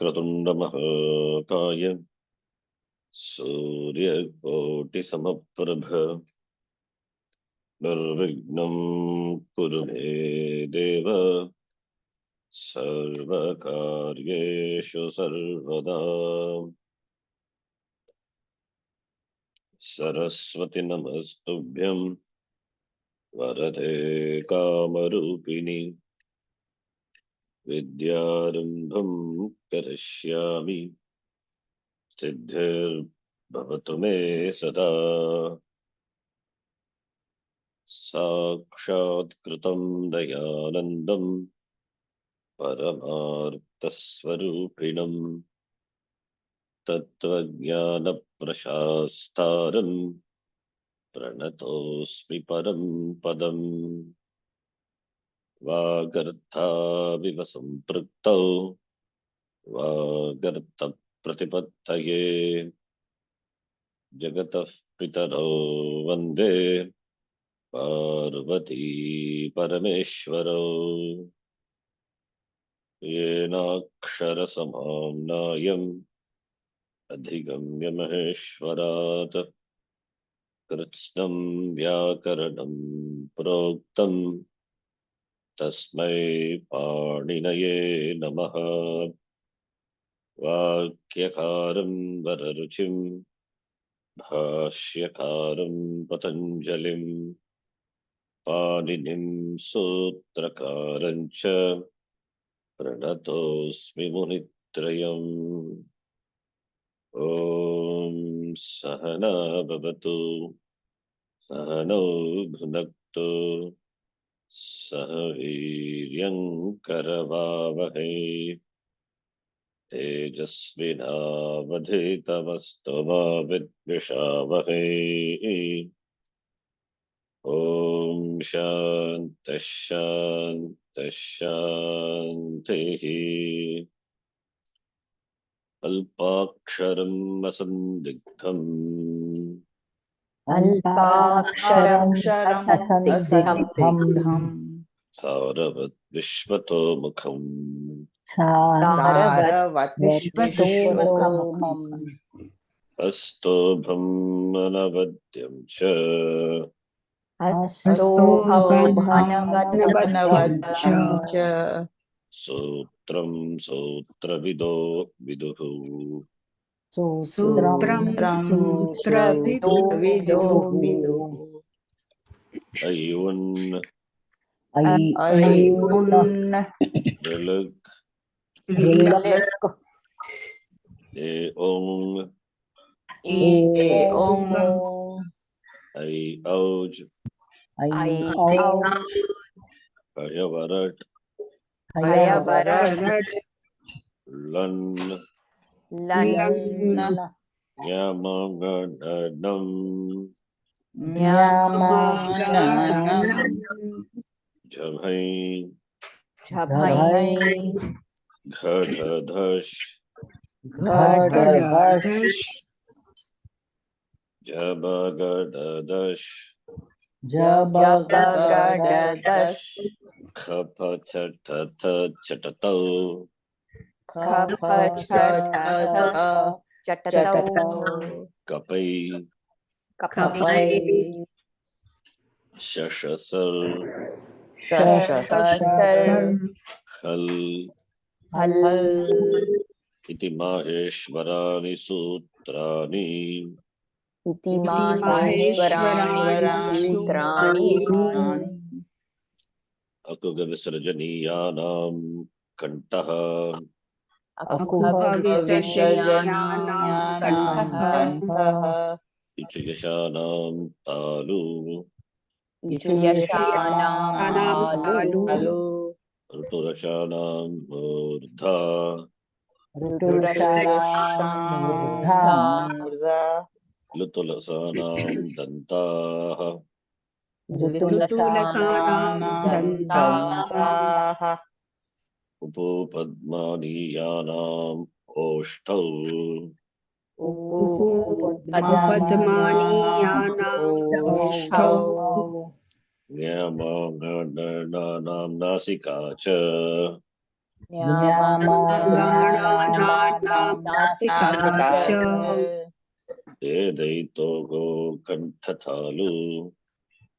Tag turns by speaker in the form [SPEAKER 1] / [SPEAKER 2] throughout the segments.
[SPEAKER 1] वक्रतुण्डमहाकाय सूर्यकोटिसमप्रभ निर्विघ्नं कुरु मे देव सर्वकार्येषु सर्वदा। सरस्वती नमस्तुभ्यं वरदे कामरूपिणि विद्यारम्भं करिष्यामि सिद्धिर्भवतु मे सदा। साक्षात्कृतं दयानन्दं परमार्थस्वरूपिणं तत्त्वज्ञानप्रशास्तारं प्रणतोऽस्मि परं पदम्। वागर्थाविव सम्पृक्तौ वागर्थप्रतिपत्तये जगतः पितरौ वन्दे पार्वती परमेश्वरौ। येनाक्षरसमाम्नायम् अधिगम्य महेश्वरात् कृत्स्नं व्याकरणं प्रोक्तं तस्मै पाणिनये नमः। वाक्यकारं वररुचिं भाष्यकारं पतञ्जलिं पाणिनिं सूत्रकारं च प्रणतोऽस्मि मुनित्रयम्। ॐ सहना भवतु सहनौ भुनक्तु सह वीर्यं करवावहै तेजस्विनावधीतमस्तु मा विद्विषावहै। ॐ शान्तिः शान्तिः शान्तिः। अल्पाक्षरम् असन्दिग्धम्
[SPEAKER 2] अल्पाक्षरं असन्दिग्धम्
[SPEAKER 1] सारवत् विश्वतोमुखम्
[SPEAKER 2] सारवत् विश्वतोमुखम्
[SPEAKER 1] अस्तोभम् अनवद्यं च
[SPEAKER 2] अस्तोभमनवद्यं च
[SPEAKER 1] सूत्रं सूत्रविदो विदुः
[SPEAKER 2] सूत्रं सूत्रविदो विदुः
[SPEAKER 1] अयुन्
[SPEAKER 2] अयुन्
[SPEAKER 1] ऋलुक् एओङ्
[SPEAKER 2] एओङ्
[SPEAKER 1] ऐऔज् हयवरट्
[SPEAKER 2] हयवरट्
[SPEAKER 1] लन्
[SPEAKER 2] लन्
[SPEAKER 1] ञमगणनम्
[SPEAKER 2] ञमगणनम्
[SPEAKER 1] झभै
[SPEAKER 2] झभै
[SPEAKER 1] घढधश्
[SPEAKER 2] घढधश्
[SPEAKER 1] जबगडदश्
[SPEAKER 2] जबगडदश्
[SPEAKER 1] खपचटथ चटतौ
[SPEAKER 2] खपचटतौ
[SPEAKER 1] कपै
[SPEAKER 2] कपै
[SPEAKER 1] शशसर्
[SPEAKER 2] शशसर्
[SPEAKER 1] हल्
[SPEAKER 2] हल्
[SPEAKER 1] इति माहेश्वराणि सूत्राणि
[SPEAKER 2] इति माहेश्वराणि सूत्राणि
[SPEAKER 1] अकुगविसर्जनीयानां कण्ठः
[SPEAKER 2] अकुहविसर्जनीयानां कण्ठः
[SPEAKER 1] इचुयशानां तालु
[SPEAKER 2] इचुयशानां तालु
[SPEAKER 1] ऋतुरशानां मूर्धा
[SPEAKER 2] ऋतुरशानां
[SPEAKER 1] लुतुलसानां दन्ताः
[SPEAKER 2] दन्ताः
[SPEAKER 1] उपोपद्मानीयानाम् ओष्ठौ
[SPEAKER 2] उपपद्मानीयानाम् ओष्ठौ
[SPEAKER 1] न्यमाङ्गणानां नासिका च
[SPEAKER 2] ज्ञानानां नासिका च
[SPEAKER 1] एदैतोगो कण्ठतालु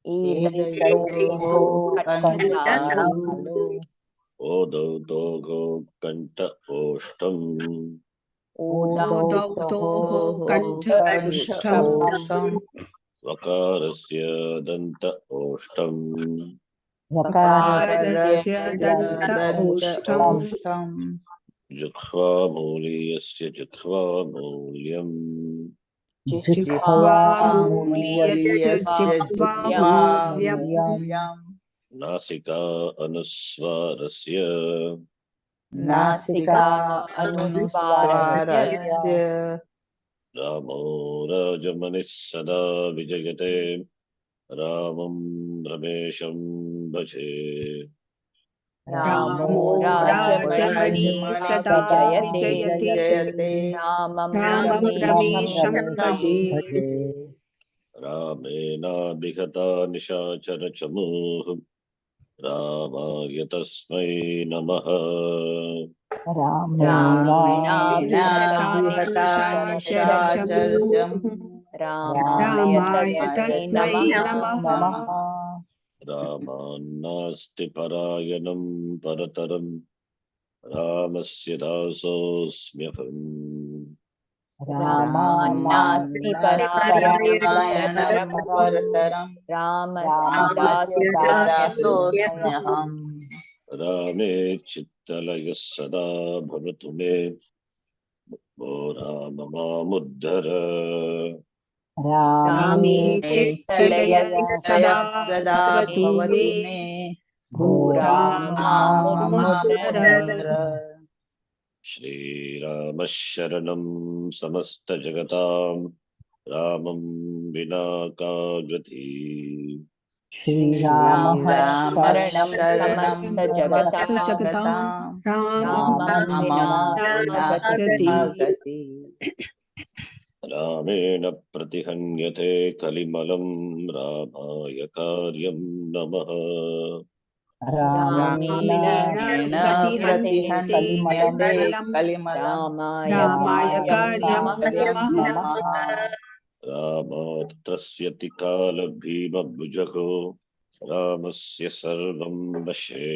[SPEAKER 2] ईदैतयोः कण्ठतालु
[SPEAKER 1] ओदौ दोगो कण्ठ ओष्ठम्
[SPEAKER 2] ऊदौतोः कण्ठ ओष्ठम्
[SPEAKER 1] वकारस्य दन्त ओष्ठम्
[SPEAKER 2] वकारस्य दन्त ओष्ठम्
[SPEAKER 1] जिह्वामूलीयस्य जिह्वामूल्यम्
[SPEAKER 2] जिह्वामूलीयस्य जिह्वामूल्यम्
[SPEAKER 1] नासिका अनुस्वारस्य
[SPEAKER 2] नासिका अनुस्वारस्य
[SPEAKER 1] रामो राजमनिः सदा विजयते रामं रमेशं भजे
[SPEAKER 2] रामो राजमणि सदा विजयते रामं रमेशं भजे
[SPEAKER 1] रामेणाभिहता निशाचरचमूः रामाय तस्मै नमः
[SPEAKER 2] रामेणाभिहता निशाचरचमूः रामाय तस्मै नमः
[SPEAKER 1] रामान्नास्ति परायणं परतरं रामस्य दासोऽस्म्यहम्
[SPEAKER 2] रामान्नास्ति परायणं परतरं रामस्य दासोऽस्म्यहम्
[SPEAKER 1] रामे चित्तलयः सदा भवतु मे ओ राम मामुद्धर
[SPEAKER 2] रामे चित्तलयः सदा भवतु मे भो राम मामुद्धर
[SPEAKER 1] श्रीरामः शरणं समस्तजगतां रामं विना का गति
[SPEAKER 2] श्रीरामः शरणं समस्तजगतां रामं विना गति
[SPEAKER 1] रामेण प्रतिहन्यते कलिमलं रामाय कार्यं नमः
[SPEAKER 2] रामेण प्रतिहन्यते कलिमलं रामाय कार्यं नमः
[SPEAKER 1] रामात् त्रस्यति कालभीमभुजगो रामस्य सर्वं वशे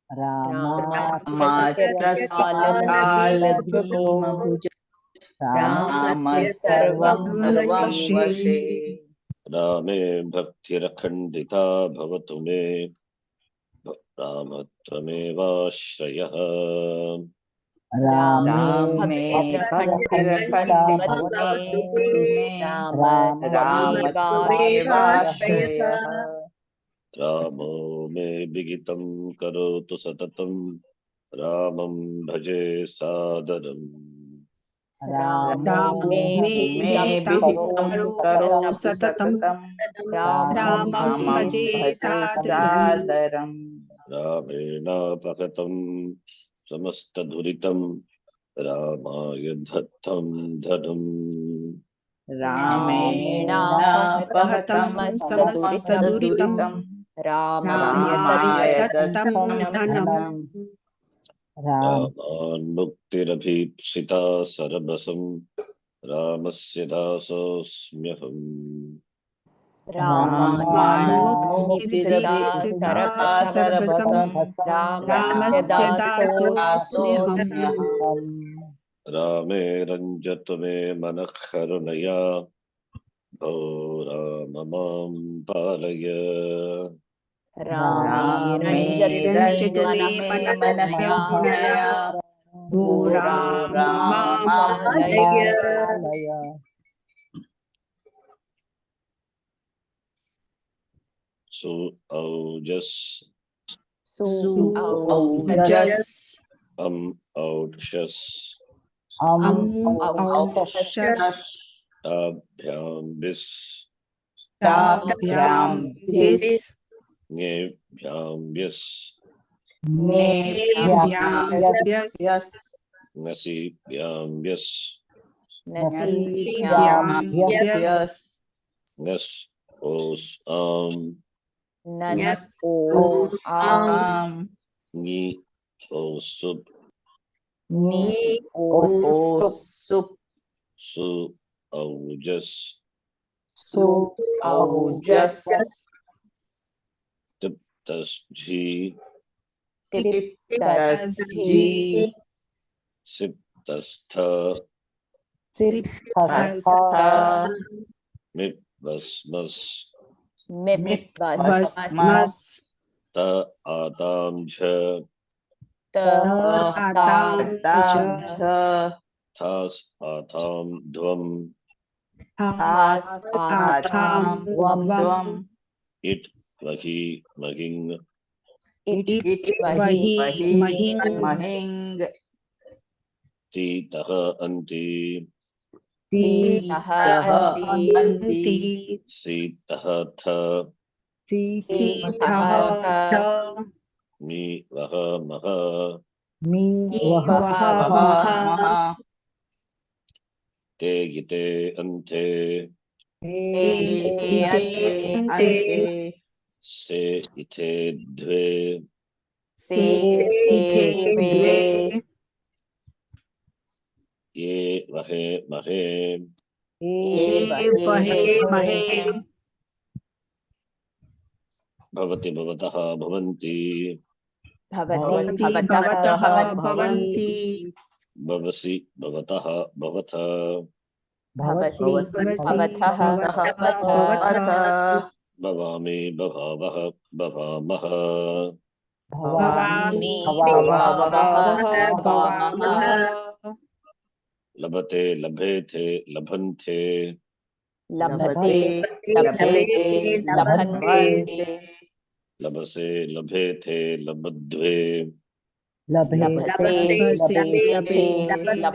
[SPEAKER 2] रामात्रस्यकालभीमभुज रामस्य सर्वं वशे
[SPEAKER 1] रामे भक्तिरखण्डिता भवतु मे रामत्वमेवाश्रयः
[SPEAKER 2] रामे भक्तिरखण्डिता रामत्वमेवाश्रयः
[SPEAKER 1] रामो मे विगितं करोतु सततं रामं भजे सादरम्
[SPEAKER 2] रामो मे विहितं करोतु सततं रामं भजे सादरम्
[SPEAKER 1] रामेणापहतं समस्तदुरितं रामाय दत्तं धनम्
[SPEAKER 2] रामेणापहतं समस्तदुरितं रामाय दत्तं धनम्
[SPEAKER 1] रामान्मुक्तिरभीप्सिता सरबसं रामस्य दासोऽस्म्यहम्
[SPEAKER 2] रामान्मुक्तिरभीप्सिता सरबसं रामस्य दासोऽस्म्यहम्
[SPEAKER 1] रामे रञ्जतु मे मनः करुणया भो राम मां पालय
[SPEAKER 2] रामे रञ्जतु मे मनः करुणया भो राम मां पालय
[SPEAKER 1] सुऔजस्
[SPEAKER 2] सुऔजस्
[SPEAKER 1] औषस्
[SPEAKER 2] औषस्
[SPEAKER 1] ताभ्यां विस्
[SPEAKER 2] ताभ्यां विस्
[SPEAKER 1] ङेभ्यां व्यस्
[SPEAKER 2] नेभ्यां व्यस्
[SPEAKER 1] नसीभ्यां व्यस्
[SPEAKER 2] नसीभ्यां व्यस्
[SPEAKER 1] नस् ओस् आम्
[SPEAKER 2] नस् ओस् आम्
[SPEAKER 1] ङि Osup.
[SPEAKER 3] Ni osup.
[SPEAKER 1] Su aujas.
[SPEAKER 3] Su aujas.
[SPEAKER 1] Tiptasji.
[SPEAKER 3] Tiptasji.
[SPEAKER 1] Siptastha.
[SPEAKER 3] Siptastha.
[SPEAKER 1] Mipvasmas.
[SPEAKER 3] Mipvasmas.
[SPEAKER 1] Ta atamja.
[SPEAKER 3] Atamja.
[SPEAKER 1] Tas atam dvam.
[SPEAKER 3] Tas atam dvam.
[SPEAKER 1] It vahi mahing.
[SPEAKER 3] It vahi mahing.
[SPEAKER 1] Ti taha anti.
[SPEAKER 3] Taha anti.
[SPEAKER 1] Si taha tha.
[SPEAKER 3] Taha tha.
[SPEAKER 1] Mi vaha maha.
[SPEAKER 3] Vaha maha.
[SPEAKER 1] Te gite ante.
[SPEAKER 3] Ante ante.
[SPEAKER 1] Se ite dve.
[SPEAKER 3] Se dve.
[SPEAKER 1] Ye vahe mahe.
[SPEAKER 3] Vahe mahe.
[SPEAKER 1] Bhavati bhavataha bhavanti.
[SPEAKER 3] Bhavataha
[SPEAKER 2] bhavanti.
[SPEAKER 1] Bhavasi bhavataha bhavatha.
[SPEAKER 3] Bhavataha bhavata.
[SPEAKER 1] Bhavami bhavavaha bhavamaha.
[SPEAKER 2] Bhavami
[SPEAKER 3] Bhavavaha
[SPEAKER 2] bhavamaha.
[SPEAKER 1] Labate labhete labhante.
[SPEAKER 3] Labhate labhete labhante.
[SPEAKER 1] Labase labhete labadve.
[SPEAKER 3] Labhase labhete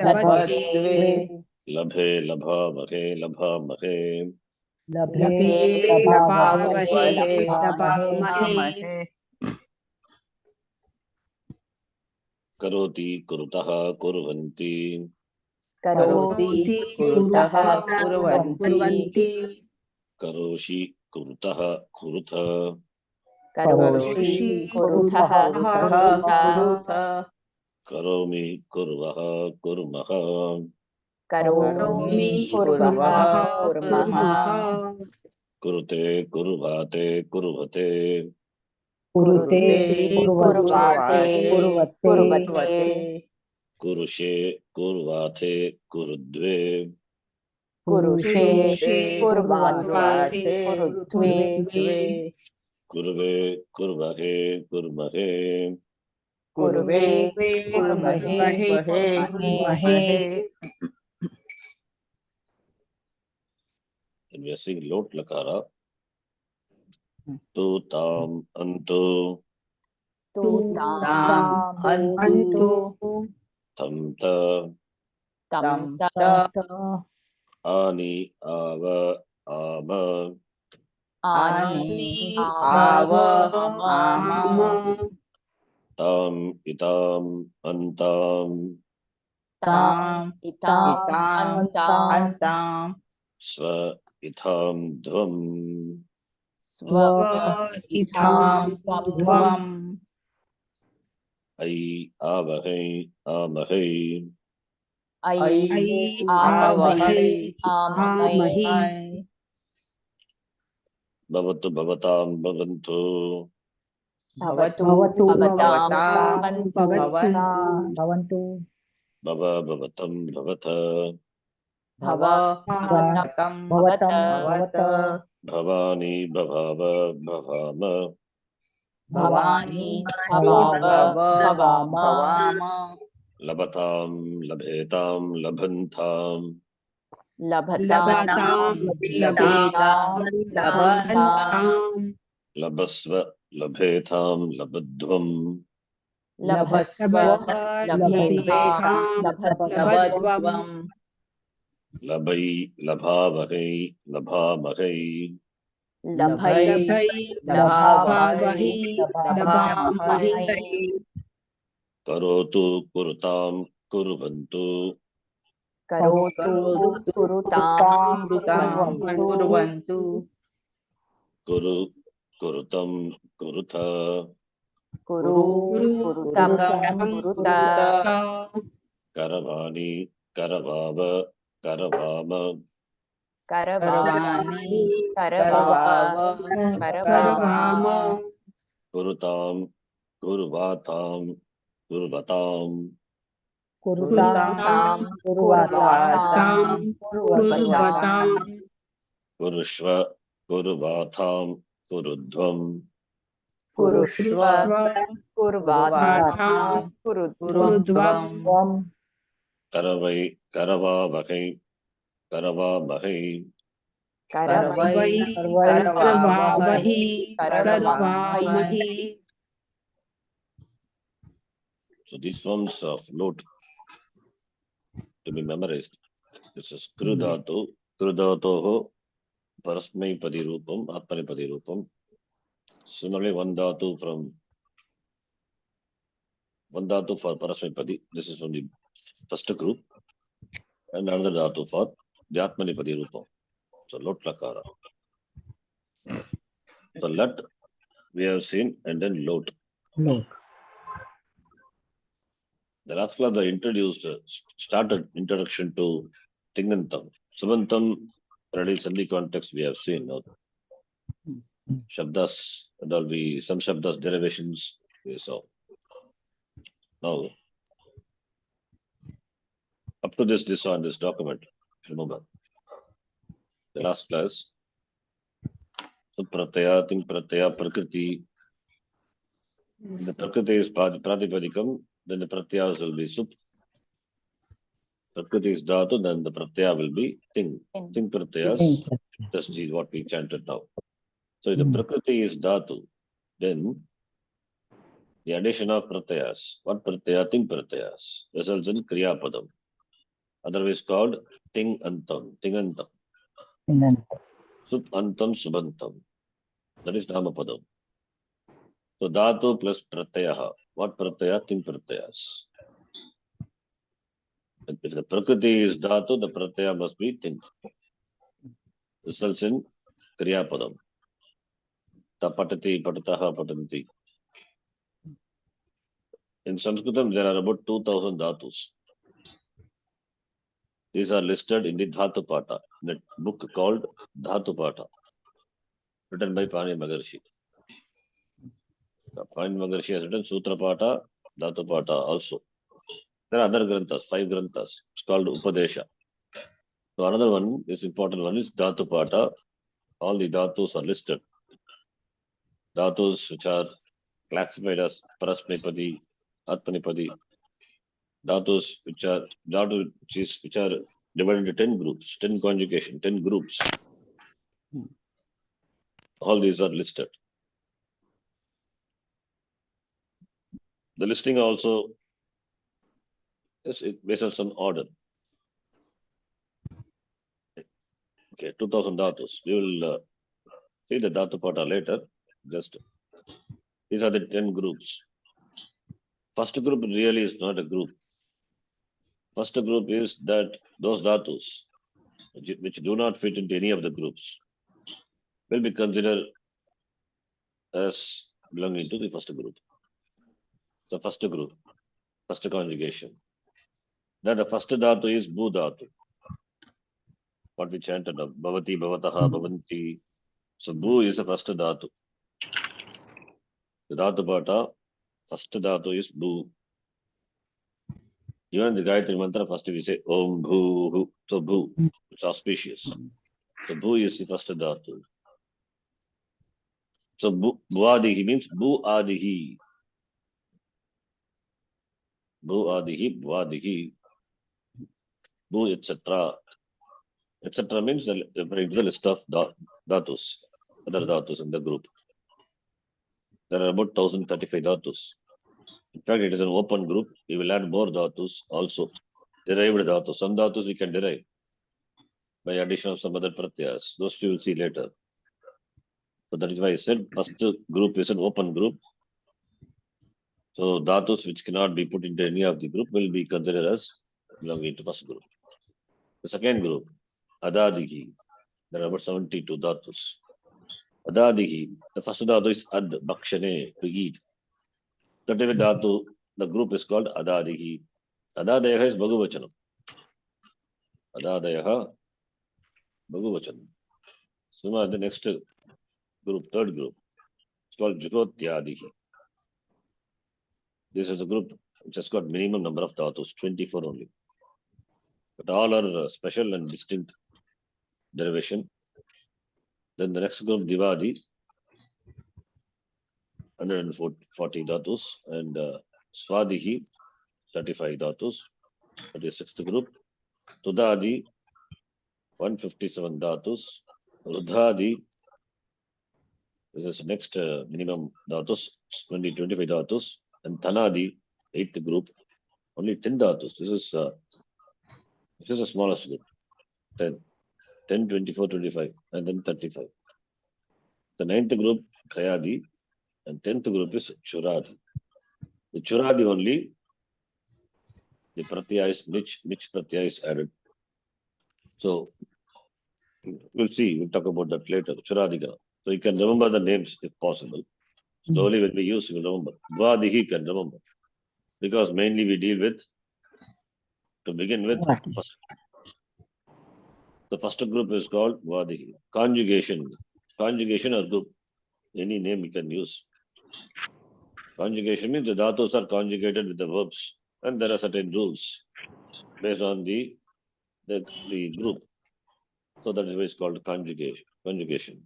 [SPEAKER 3] labhadve.
[SPEAKER 1] Labhe labhavake labhamahe.
[SPEAKER 2] Labhe labhavahe labhamahe.
[SPEAKER 1] Karoti kurutaha kurvanti.
[SPEAKER 3] Karoti kurutaha kurvanti.
[SPEAKER 1] Karoshi kurutaha kurutha.
[SPEAKER 3] Karoshi kurutaha kurutha.
[SPEAKER 1] Karomi kurvaha kurmaha.
[SPEAKER 3] Karomi kurvaha kurmaha.
[SPEAKER 1] Kurute kurvate kurvate.
[SPEAKER 3] Kurute kurvate kurvate.
[SPEAKER 1] Kurushe kurvate kurudve.
[SPEAKER 3] Kurushe kurvate kurudve.
[SPEAKER 1] Kurve kurvahe kurmahe.
[SPEAKER 3] Kurve kurvahe kurmahe.
[SPEAKER 1] And we are seeing lot lakara. Tu tam antu.
[SPEAKER 3] Tu tam antu.
[SPEAKER 1] Tam ta.
[SPEAKER 3] Tam ta.
[SPEAKER 1] Ani ava ama.
[SPEAKER 3] Ani
[SPEAKER 2] Ava
[SPEAKER 3] ava ama.
[SPEAKER 2] ama.
[SPEAKER 1] Tam itam antam.
[SPEAKER 3] Tam itam antam.
[SPEAKER 1] Sva itam dvam.
[SPEAKER 2] Sva
[SPEAKER 3] Itam
[SPEAKER 2] itam
[SPEAKER 3] dvam.
[SPEAKER 1] Ai avahe amahe.
[SPEAKER 3] Ai
[SPEAKER 2] avahe
[SPEAKER 3] avahe amahe.
[SPEAKER 2] amahe.
[SPEAKER 1] Bhavatu bhavatam bhavantu.
[SPEAKER 3] Bhavatu bhavatam
[SPEAKER 2] Bhavatu.
[SPEAKER 1] Bhava bhavatam bhavata.
[SPEAKER 3] bhavatam bhavata.
[SPEAKER 1] Bhavani bhavava bhavama.
[SPEAKER 3] Bhavani bhavava bhavama.
[SPEAKER 1] Labatam labhetam labhantam.
[SPEAKER 3] Labhatam
[SPEAKER 2] Labhatam
[SPEAKER 3] labhetam labhantam.
[SPEAKER 2] labhantam.
[SPEAKER 1] Labasva labhetam labadhvam.
[SPEAKER 3] Labhasva
[SPEAKER 2] Labhasva
[SPEAKER 3] labhetam
[SPEAKER 2] labhetam
[SPEAKER 3] labhadvam.
[SPEAKER 2] labhadvam.
[SPEAKER 1] Labai labhavahe labhamahe.
[SPEAKER 3] Labhai
[SPEAKER 2] Labhai
[SPEAKER 3] labhavahi
[SPEAKER 2] labhavahi labhamahe.
[SPEAKER 3] labhamahi.
[SPEAKER 1] Karotu kurtam kurvantu.
[SPEAKER 3] Karotu kurutam kurvantu.
[SPEAKER 1] Kuru kurutam kurutha.
[SPEAKER 3] Kuru. Kurutam. Kuruta.
[SPEAKER 1] Karavani, Karavava, Karavama,
[SPEAKER 3] Karavani. Karavava. Karavama.
[SPEAKER 1] Kurutam, Kuruvatam, Kuruvatam,
[SPEAKER 3] Kurutam. Kuruvatam. Kuruvatam.
[SPEAKER 1] Kurushva, Kuruvatam, Kurudvam,
[SPEAKER 3] Kurushva. Kuruvatam. Kurudvam.
[SPEAKER 1] Karavai, Karavavakai, Karavavakai.
[SPEAKER 3] Karavai. Karavavahi. Karavamahi.
[SPEAKER 1] So these forms of note to be memorized. This is Krudatu, Krudatoho, Parasmai Rupam, Atmanipadi Rupam. Similarly, one dhatu for Parasmipadi. This is from the first group. And another dhatu for the Atmanipadi Rupam. So lot lakara. So lat we have seen and then lot. The last class I introduced, started introduction to Tingantam. Subantam, already Sandhi context we have seen now. Shabdas, and all be some Shabdas derivations we saw. Now, up to this on this document, remember, the last class, Pratyaya, Ting Pratyaya, Prakriti. The Prakriti is Pratipadikam, then the Pratyayas will be Sup. Prakriti is Dhatu, then the Pratyaya will be Ting. Ting Pratyayas, that's what we chanted now. So if the Prakriti is Dhatu, then the addition of Pratyayas, what Pratyaya, Ting Pratyayas, results in Kriya Padam, otherwise called Ting Antam, Tingantam. Sup Antam Subantam, that is Nama Padam. So Dhatu plus Pratyaha, what Pratyaya, Ting Pratyayas. If the Prakriti is Dhatu, the Pratyaya must be Ting. Results in Kriya Padam. Tapatati, Patataha, Patanti. In Saṃskṛtam, there are about 2000 dhatus. These are listed in the Dhatu Pata, in a book called Dhatu Pata, written by Pani Maharshi. Pani Maharshi has written Sutra Pata, Dhatu Pata also. There are other granthas, 5 granthas. It's called Upadesha. So another one, this important one is Dhatu Pata. All the dhatus are listed. Dhatus which are classified as Parasmipadi, Atmanipadi. Dhatus which are divided into 10 groups, 10 conjugation, 10 groups. All these are listed. The listing also is based on some order. Okay, 2000 dhatus. We will see the dhatu pata later. Just these are the 10 groups. First group really is not a group. First group is that those dhatus which do not fit into any of the groups will be considered as belonging to the first group. The first group, first conjugation. Then the first dhatu is bhu dhatu. What we chanted of bhavati, bhavataha, bhavanti. So bhu is the first dhatu. The dhatu pata, first dhatu is bhu. Even the Gayatri mantra, first we say Om Bhu Hu. So Bhu, it's auspicious. So Bhu is the first dhatu. So Bhuadihi means Bhu Adihi. Bhu Adihi, Bhuadihi. Bhu, etc. Etc. means referring to the list of dhatus, other dhatus in the group. There are about 1035 dhatus. In fact, it is an open group. We will add more dhatus also. Derived dhatus. Some dhatus we can derive by addition of some other pratyas. Those we will see later. So that is why I said first group is an open group. So dhatus which cannot be put into any of the group will be considered as belonging to first group. The second group, Adadihi. There are about 72 dhatus. Adadihi. The first dhatu is ad, bhakshane, to eat. That is dhatu. The group is called adadihi. Adadayaha is Bhagavachanam. Adadayaha Bhagavachanam. So the next group, third group, it's called Jugotyadihi. This is a group which has got minimum number of dhatus, 24 only. But all are special and distinct derivation. Then the next group, Divadi, 140 dhatus, and Swadihi, 35 dhatus. That is sixth group. Tudadi, 157 dhatus. Rudhadi, this is next minimum dhatus, 25 dhatus. And Thanadi, eighth group, only 10 dhatus. This is the smallest group. 10, 24, 25, and then 35. The ninth group, Khayadi, and 10th group is Churadi. The Churadi only, the pratyaya is Mich pratyaya is added. So we'll see, we'll talk about that later. Churadika. So you can remember the names if possible. Slowly when we use, you will remember. Vadihi can remember. Because mainly we deal with, to begin with, the first group is called Vadihi. Conjugation. Conjugation or group. Any name you can use. Conjugation means the dhatus are conjugated with the verbs. And there are certain rules based on the group. So that is why it's called conjugation.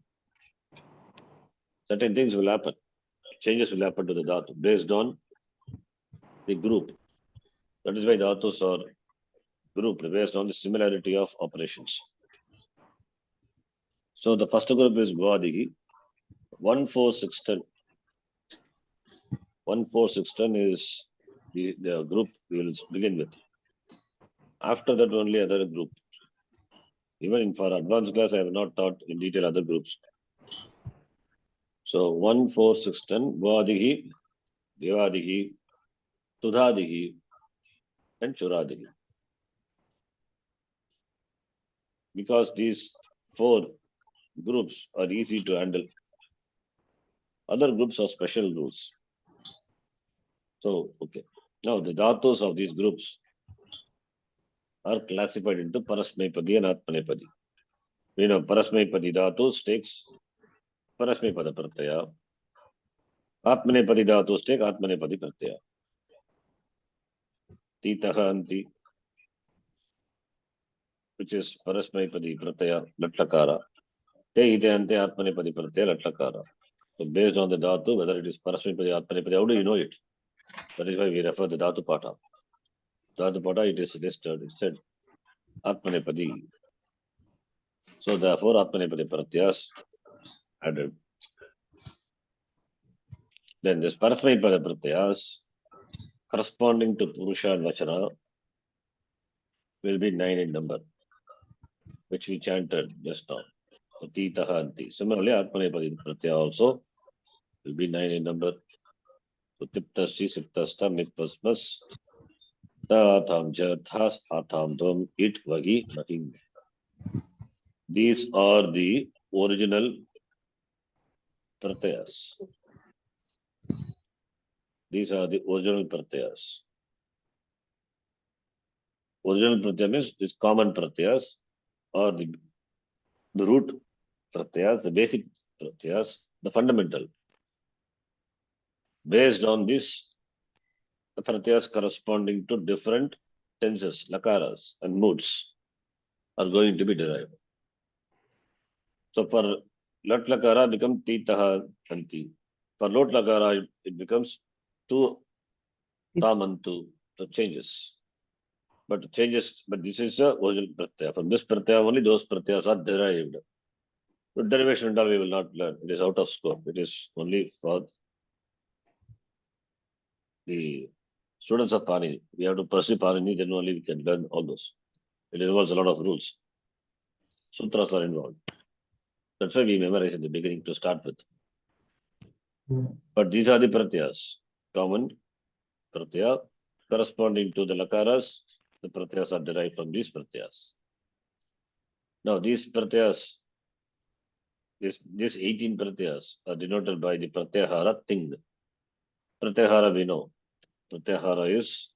[SPEAKER 1] Certain things will happen. Changes will happen to the dhatu based on the group. That is why dhatus are grouped based on the similarity of operations. So the first group is Gvadihi. 1, 4, 6, 10. 1, 4, 6, 10 is the group we will begin with. After that, only other group. Even for advanced class, I have not taught in detail other groups. So 1, 4, 6, 10, Gvadihi, Devadihi, Tudhadihi, and Churadihi. Because these 4 groups are easy to handle. Other groups are special rules. So, okay. Now, the dhatus of these groups are classified into Parasmaipadi and Atmanepadi. We know Parasmaipadi dhatus takes Parasmaipada pratyaya. Atmanepadi dhatus take Atmanepadi pratyaya. Titaha anti, which is Parasmaipadi pratyaya, latlakara. Te ite ante Atmanepadi pratyaya, latlakara. So, based on the dhatu, whether it is Parasmaipadi, Atmanepadi, how do you know it? That is why we refer to Dhatu Pata. Dhatu Pata, it is listed, it said Atmanepadi. So therefore, Atmanepadi Pratyas added. Then this Parasmaipada Pratyas corresponding to Purusha and Vachana will be 9 in number, which we chanted just now. So Titaha Anti. Similarly, Atmanepadi Pratyaya also will be 9 in number. So Tiptasti, Siptasta, Mitpasmas, Tatham Jathas, Atham Dom, It, Vagi, Mahim. These are the original pratyas. These are the original pratyas. Original pratyas means these common pratyas or the root pratyas, the basic pratyas, the fundamental. Based on this, the pratyas corresponding to different tenses, lakaras and moods are going to be derived. So for Lat Lakara becomes Titaha Anti. For Lot Lakara, it becomes Tu Tamantu. So changes. But this is the original pratyaya. From this pratyaya, only those pratyas are derived. So derivation and all we will not learn. It is out of scope. It is only for the students of Panini. We have to pursue Panini, then only we can learn all those. It involves a lot of rules. Sutras are involved. That's why we memorize in the beginning to start with. But these are the pratyas. Common pratyaya corresponding to the lakaras. The pratyas are derived from these pratyas. Now these pratyas, these 18 pratyas are denoted by the pratyahara ting. Pratyahara we know. Pratyahara is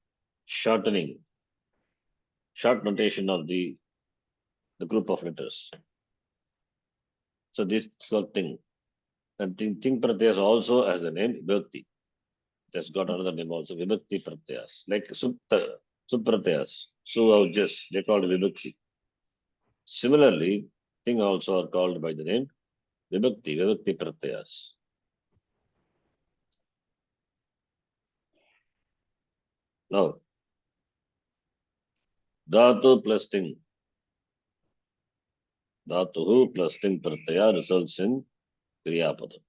[SPEAKER 1] shortening, short notation of the group of letters. So this is called thing. And thing pratyas also has a name, Vibhakti. It has got another name also, Vibhakti pratyas. Like Supratyas, Su they called Vibhakti. Similarly, thing also are called by the name Vibhakti pratyas. Now, Dhatu plus thing. Dhatuhu plus thing pratyaya results in Kriyapadam.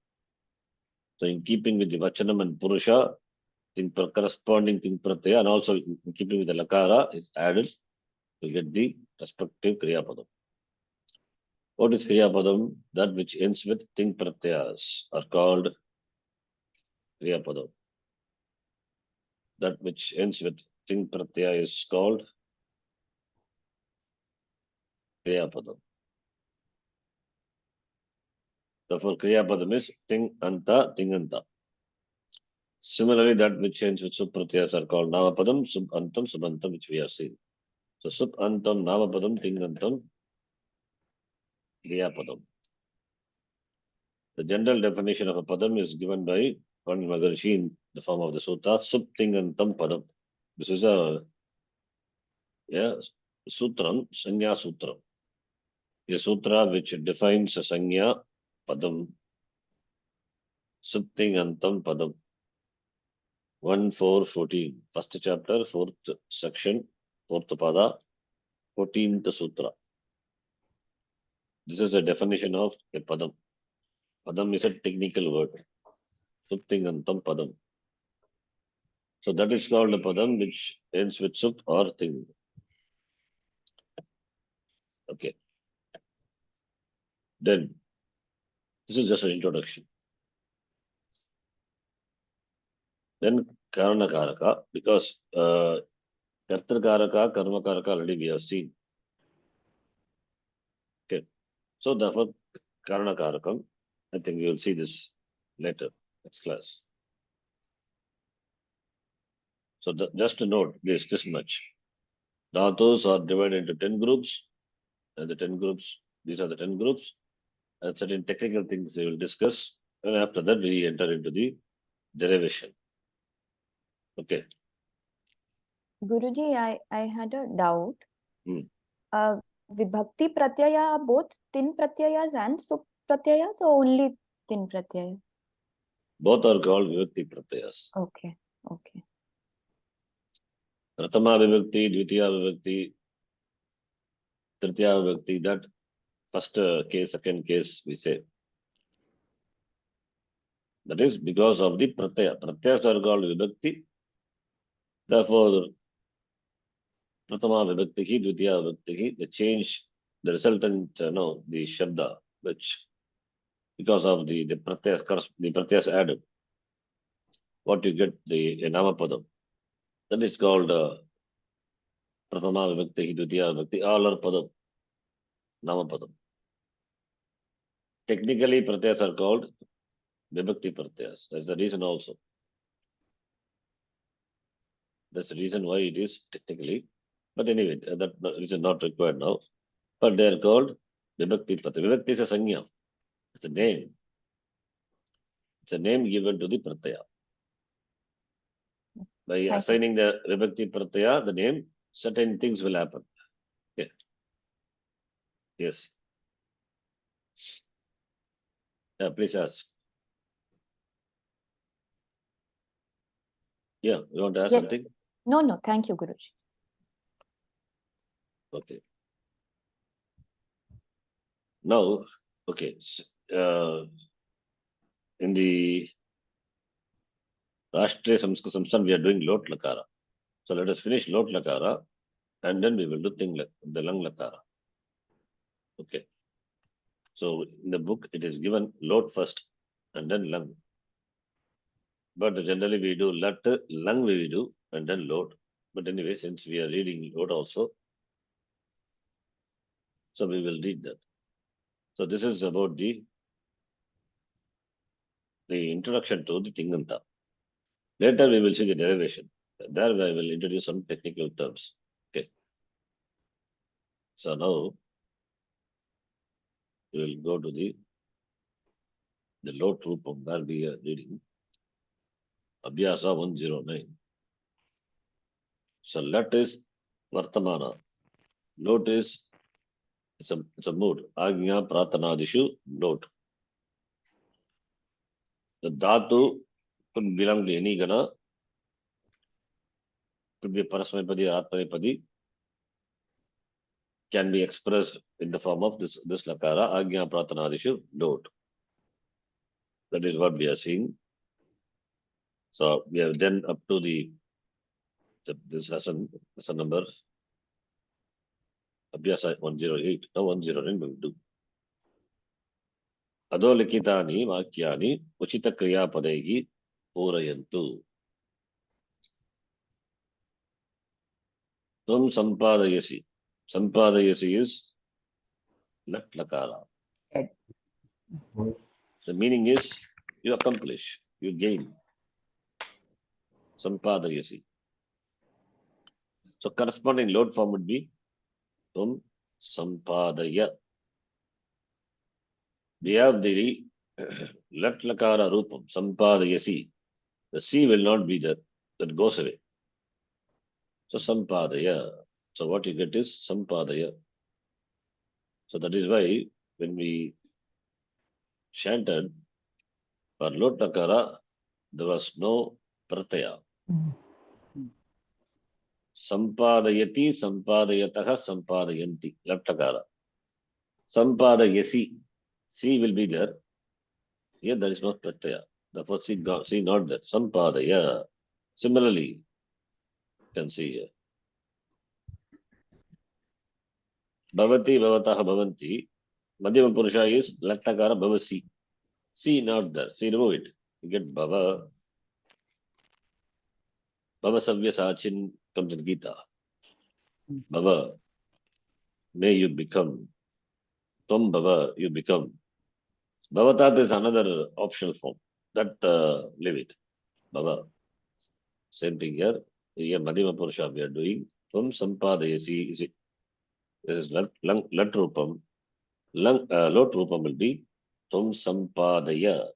[SPEAKER 1] So in keeping with the Vachanam and Purusha, corresponding thing pratyaya and also in keeping with the Lakara is added to get the respective Kriyapadam. What is Kriyapadam? That which ends with thing pratyayas are called Kriyapadam. That which ends with thing pratyaya is called Kriyapadam. Therefore, Kriyapadam is thing anta. Similarly, that which ends with Supratyayas are called Namapadam, Subantam, which we have seen. So Subantam, Namapadam, Tingantam, Kriyapadam. The general definition of a Padam is given by Pandit Maharshi in the form of the Sutta, Tingantam Padam. This is a Sutram, Sanya Sutram. A sutra which defines a Sanya Padam, Tingantam Padam. 1-4-14, first chapter, fourth section, fourth pada, 14th sutra. This is the definition of a padam. Padam is a technical word. Suptingantam padam. So that is called a padam which ends with sup or ting. Okay. Then, this is just an introduction. Then Karanakaraka, because Kartakaraka, Karmakaraka already we have seen. Okay. So therefore, Karanakarakam, I think we will see this later, next class. So just to note this much. Dhatus are divided into 10 groups, and the 10 groups, these are the 10 groups, and certain technical things we will discuss, and after that we enter into the derivation. Okay.
[SPEAKER 2] Guruji, I had a doubt.
[SPEAKER 1] Hmm.
[SPEAKER 2] Vibhakti pratyaya are both tin pratyayas and sup pratyayas, or only tin pratyaya?
[SPEAKER 1] Both are called vibhakti pratyayas.
[SPEAKER 2] Okay.
[SPEAKER 1] Pratama vibhakti, dvitiya vibhakti, tritiya vibhakti, that first case, second case we say. That is because of the pratyaya. Pratyayas are called vibhakti. Therefore, Pratama vibhakti, dvitiya vibhakti, the change, the resultant, the shabda, which because of the pratyas added, what you get the namapadam. That is called Pratama vibhakti, dvitiya vibhakti, all are padam, namapadam. Technically, pratyas are called vibhakti pratyas. That's the reason also. That's the reason why it is technically. But anyway, that is not required now. But they are called vibhakti pratyas. Vibhakti is a sanya. It's a name. It's a name given to the pratyaya. By assigning the vibhakti pratyaya, the name, certain things will happen. Okay. Yes. Yeah, please ask. Yeah, you want to ask something?
[SPEAKER 2] No, thank you, Guruji.
[SPEAKER 1] Okay. Now, okay, in the Saṃskṛtam Class, we are doing Lot Lakara. So let us finish Lot Lakara, and then we will do the Lang Lakara. Okay. So in the book, it is given Lot first, and then Lang. But generally we do Lang we do, and then Lot. But anyway, since we are reading Lot also, so we will read that. So this is about the introduction to the Tinganta. Later we will see the derivation. There I will introduce some technical terms. Okay. So now we will go to the load rupam where we are reading Abhyasa 109. So let is Vartamana. Lot is it's a mood. Agnya Pratanadishu lot. The dhatu could belong to any gana, could be Parasmapadi or Atmanipadi, can be expressed in the form of this lakara, Agnya Pratanadishu lot. That is what we are seeing. So we have then up to this lesson number Abhyasa 108. Now 109 we will do. Adolikitani Vakyani Uchita Kriya Padegi Purayantu. Tum Sampadayasi. Sampadayasi is Lat Lakara. The meaning is you accomplish, you gain. Sampadayasi. So corresponding load form would be Tum Sampadaya. We have the Lat Lakara Rupam, Sampadayasi. The C will not be there, that goes away. So Sampadaya. So what you get is Sampadaya. So that is why when we chanted for Lot Lakara, there was no Pratyaya. Sampadayati, Sampadayataha, Sampadayanti. Lat Lakara. Sampadayasi. C will be there. Here there is no Pratyaya. Therefore C not there. Sampadaya. Similarly, you can see here. Bhavati, Bhavataha, Bhavanti. Madhyama Purusha is Lat Lakara, Bhavasi. C not there. C remove it. You get Bhava. Bhava Savya Sachin comes in Gita. Bhava. May you become. Tvam Bhava, you become. Bhavatat is another optional form. That leave it. Bhava. Same thing here. Here Madhyama Purusha we are doing. Tvam Sampadayasi. This is Lat Rupam. Lot Rupam will be Tvam Sampadaya.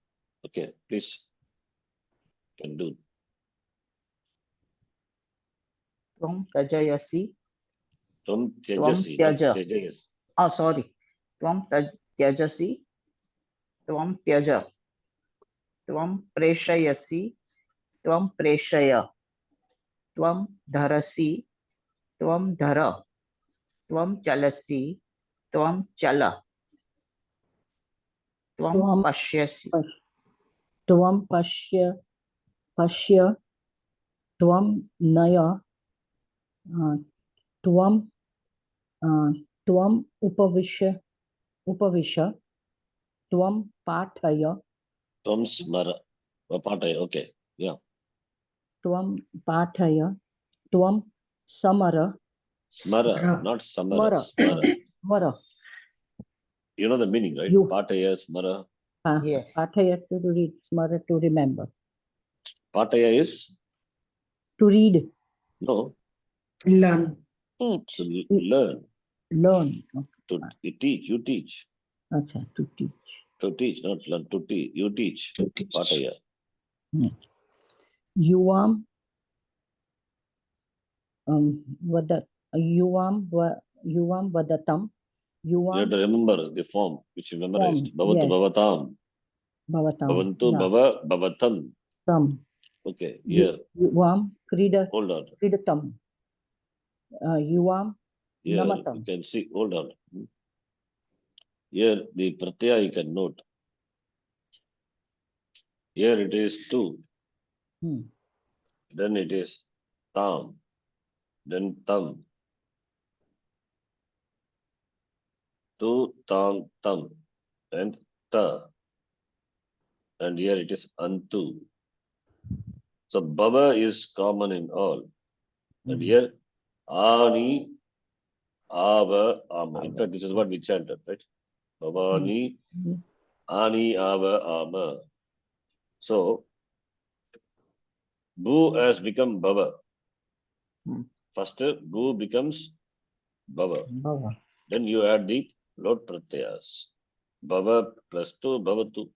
[SPEAKER 1] Okay, please. Can do.
[SPEAKER 3] Tvam Tajayasi.
[SPEAKER 1] Tvam Tyajasi. Tyajayas.
[SPEAKER 3] Oh, sorry. Tvam Tyajasi. Tvam Tyaja. Tvam Preshayasi. Tvam Preshaya. Tvam Dharasi. Tvam Dhara. Tvam Chalasi. Tvam Chala. Tvam Pashyasi.
[SPEAKER 4] Tvam Pashya. Tvam Naya. Tvam Upavisha. Tvam Pathaya.
[SPEAKER 1] Tvam Smara. Pataya. Okay. Yeah.
[SPEAKER 4] Tvam Pathaya. Tvam Samara.
[SPEAKER 1] Smara, not Samara. Smara.
[SPEAKER 4] Smara.
[SPEAKER 1] You know the meaning, right?
[SPEAKER 4] You.
[SPEAKER 1] Pataya, Smara.
[SPEAKER 3] Yes.
[SPEAKER 4] Pathaya to read, Smara to remember.
[SPEAKER 1] Pataya is?
[SPEAKER 4] To read.
[SPEAKER 1] No.
[SPEAKER 5] Learn.
[SPEAKER 2] Teach.
[SPEAKER 1] To learn.
[SPEAKER 4] Learn.
[SPEAKER 1] To teach. You teach.
[SPEAKER 4] Okay, to teach.
[SPEAKER 1] To teach, not learn. To teach. You teach.
[SPEAKER 5] To teach.
[SPEAKER 1] Pataya.
[SPEAKER 4] Yuvam. Yuvam Vadatam.
[SPEAKER 1] You have to remember the form which you memorized. Bhavatu
[SPEAKER 4] Yes.
[SPEAKER 1] Bhavatam.
[SPEAKER 4] Bhavatam.
[SPEAKER 1] Bhavantu
[SPEAKER 4] Yeah.
[SPEAKER 1] Bhava Bhavatam.
[SPEAKER 4] Tam.
[SPEAKER 1] Okay, here.
[SPEAKER 4] Yuvam Krida.
[SPEAKER 1] Hold on.
[SPEAKER 4] Kridatam. Yuvam
[SPEAKER 1] Here
[SPEAKER 4] Namatam.
[SPEAKER 1] you can see. Hold on. Here the pratyaya you can note. Here it is two. Then it is tam. Then tam. Tu, tam, tam. And ta. And here it is antu. So bhava is common in all. And here ani, ava, ama. In fact, this is what we chanted, right? Bhavani, ani, ava, ama. So Bu has become Bhava.
[SPEAKER 3] Hmm.
[SPEAKER 1] First, Bu becomes Bhava.
[SPEAKER 4] Bhava.
[SPEAKER 1] Then you add the lot pratyas. Bhava plus tu, Bhavatu.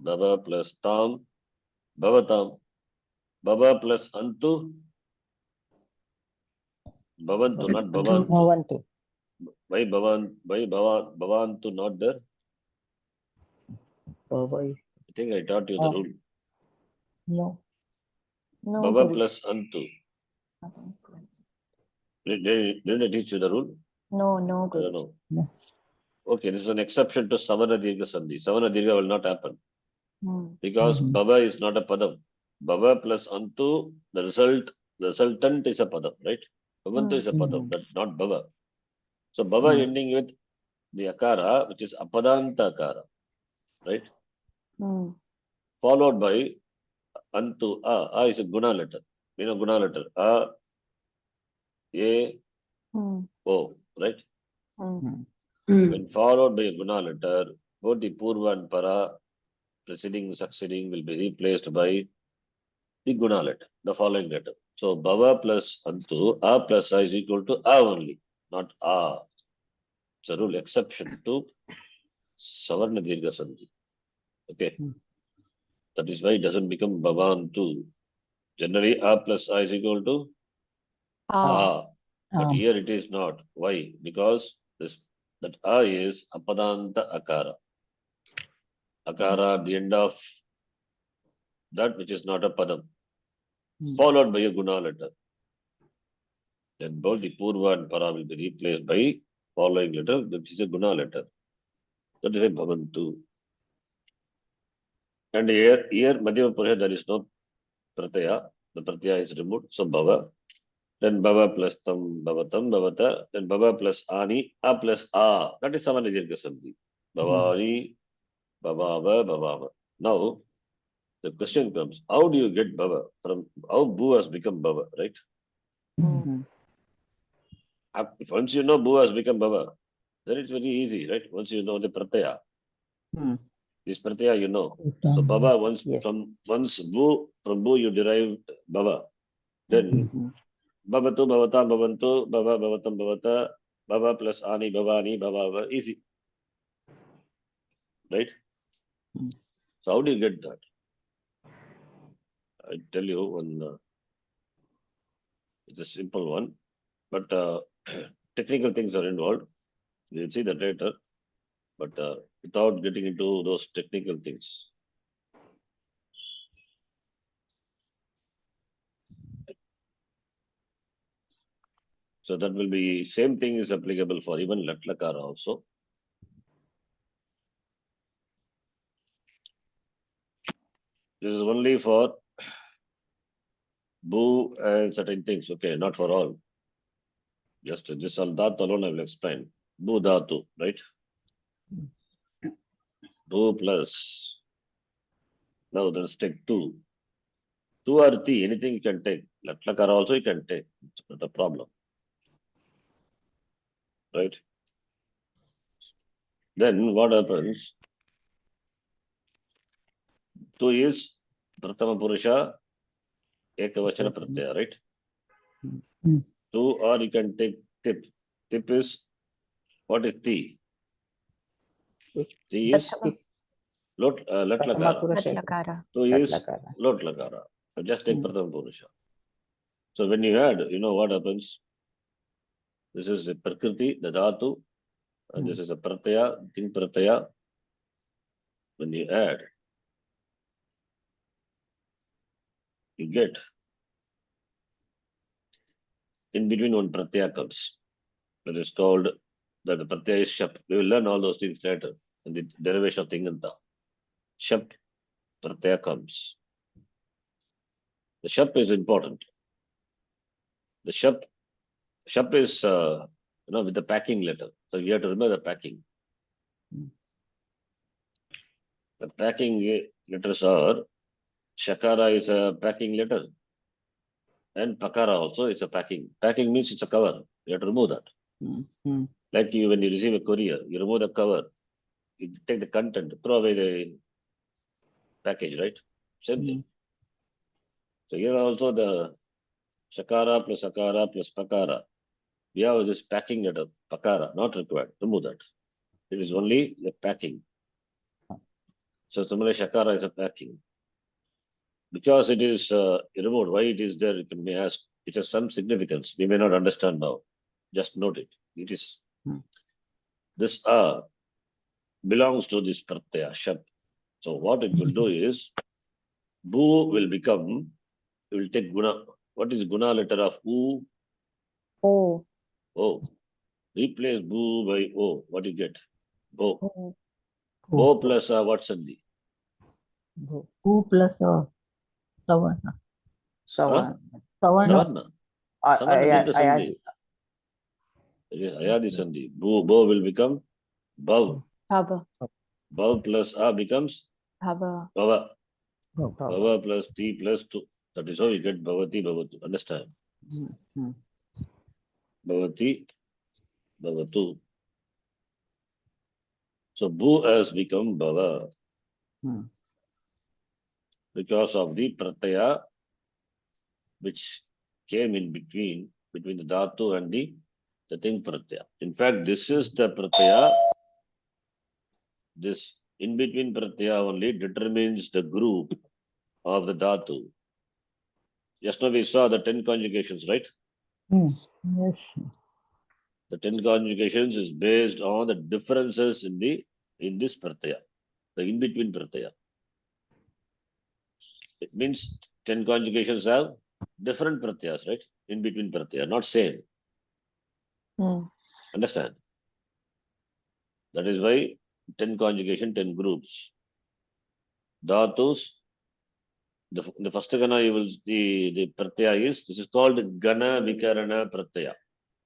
[SPEAKER 1] Bhava plus tam, Bhavatam. Bhava plus antu, Bhavantu, not Bhavantu.
[SPEAKER 4] Bhavantu.
[SPEAKER 1] Why Bhavantu not there?
[SPEAKER 3] Bhava.
[SPEAKER 1] I think I taught you the rule.
[SPEAKER 4] No.
[SPEAKER 2] No,
[SPEAKER 1] Bhava
[SPEAKER 2] Guru.
[SPEAKER 1] plus antu. Didn't I teach you the rule?
[SPEAKER 2] No, no,
[SPEAKER 1] I
[SPEAKER 2] Guru.
[SPEAKER 1] don't know.
[SPEAKER 4] No.
[SPEAKER 1] Okay, this is an exception to Savana Dirgha Sandhi. Savana Dirgha will not happen because
[SPEAKER 4] Mhm.
[SPEAKER 1] Bhava is not a Padam. Bhava plus Antu, the resultant is a Padam, right? Bhavantu is a Padam,
[SPEAKER 4] Mhm.
[SPEAKER 1] but not Bhava. So Bhava
[SPEAKER 3] Hmm.
[SPEAKER 1] ending with the Akara, which is Apadanta Akara, right? Followed by Antu, A is a Guna letter. You know Guna letter, A, A, O, right? When followed by a Guna letter, both the Purva and Para, preceding, succeeding, will be replaced by the Guna letter, the following letter. So Bhava plus Antu, A plus A is equal to A only, not A. It's a rule exception to Savarna Dirgha Sandhi. Okay. That is why it doesn't become Bhavantu. Generally, A plus A is equal to A. But here it is not. Why? Because that A is Apadanta Akara. Akara at the end of that which is not a Padam. Followed by a Guna letter. Then both the Purva and Para will be replaced by following letter, which is a Guna letter. That is a Bhavantu. And here Madhyama Purusha, there is no Pratyaya. The Pratyaya is removed. So Bhava. Then Bhava plus Tam, Bhavatam, Bhavata. Then Bhava plus Ani, A plus A. That is Samana Dirgha Sandhi. Bhavani, Bhavava, Bhavava. Now, the question comes, how do you get Bhava? From how Bu has become Bhava, right? Once you know Bu has become Bhava, then it's very easy, right? Once you know the Pratyaya. This Pratyaya you know. So Bhava, once Bu, from Bu you derive Bhava. Then Bhavatu, Bhavata, Bhavantu, Bhava, Bhavatam, Bhavata, Bhava plus Ani, Bhavani, Bhavava, easy. Right? So how do you get that? I tell you one, it's a simple one, but technical things are involved. You'll see that later, but without getting into those technical things. So that will be, same thing is applicable for even Latlakara also. This is only for Bu and certain things, okay, not for all. Just this that alone I will explain. Bu Dhatu, right? Bu plus. Now let's take 2. 2 or 3, anything you can take. Latlakara also you can take. It's not a problem. Right? Then what happens? 2 is Pratama Purusha, Ekavachana Pratyaya, right? 2 or you can take tip. Tip is, what is T? T is Latlakara. 2 is Lotlakara. So just take Pratama Purusha. So when you add, you know what happens? This is the Prakriti, the Dhatu, and this is a Pratyaya, Ting Pratyaya. When you add, you get in between one Pratyaya comes. That is called, that the Pratyaya is Shap. We will learn all those things later in the derivation of Tinganta. Shap, Pratyaya comes. The Shap is important. The Shap is, with the packing letter. So you have to remember the packing. The packing letters are, Shakara is a packing letter. And Pakara also is a packing. Packing means it's a cover. You have to remove that. Like when you receive a courier, you remove the cover. You take the content, throw away the package, right? Same thing. So here also the shakara plus akara plus pakara. We have this packing letter, pakara, not required. Remove that. It is only the packing. So similarly, shakara is a packing. Because it is removed, why it is there, you may ask. It has some significance. We may not understand now. Just note it. It is this belongs to this pratyaya, shab. So what it will do is, bu will become, it will take guna. What is guna letter of u?
[SPEAKER 2] O.
[SPEAKER 1] O. Replace bu by o. What do you get? Bo.
[SPEAKER 2] O.
[SPEAKER 1] Bo plus what sandhi?
[SPEAKER 4] Who plus Savarna.
[SPEAKER 3] Savarna.
[SPEAKER 4] Savarna.
[SPEAKER 1] Savarna. Savarna means the sandhi.
[SPEAKER 3] Ayadi.
[SPEAKER 1] It is ayadi sandhi. Bo will become bhav.
[SPEAKER 2] Bhava.
[SPEAKER 1] Bhav plus a becomes
[SPEAKER 2] Bhava.
[SPEAKER 1] bhava.
[SPEAKER 4] Bhava.
[SPEAKER 1] Bhava plus ti plus tu. That is how you get bhavati bhavatu. Understand? Bhavati bhavatu. So bu has become bhava because of the pratyaya which came in between the dhatu and the thing pratyaya. In fact, this is the pratyaya. This in between pratyaya only determines the group of the dhatu. Just now we saw the 10 conjugations, right?
[SPEAKER 4] Yes.
[SPEAKER 1] The 10 conjugations is based on the differences in this pratyaya, the in between pratyaya. It means 10 conjugations have different pratyayas, right? In between pratyaya, not same. Understand? That is why 10 conjugation, 10 groups. Dhatus, the first gana you will the pratyaya is, this is called gana vikarana pratyaya.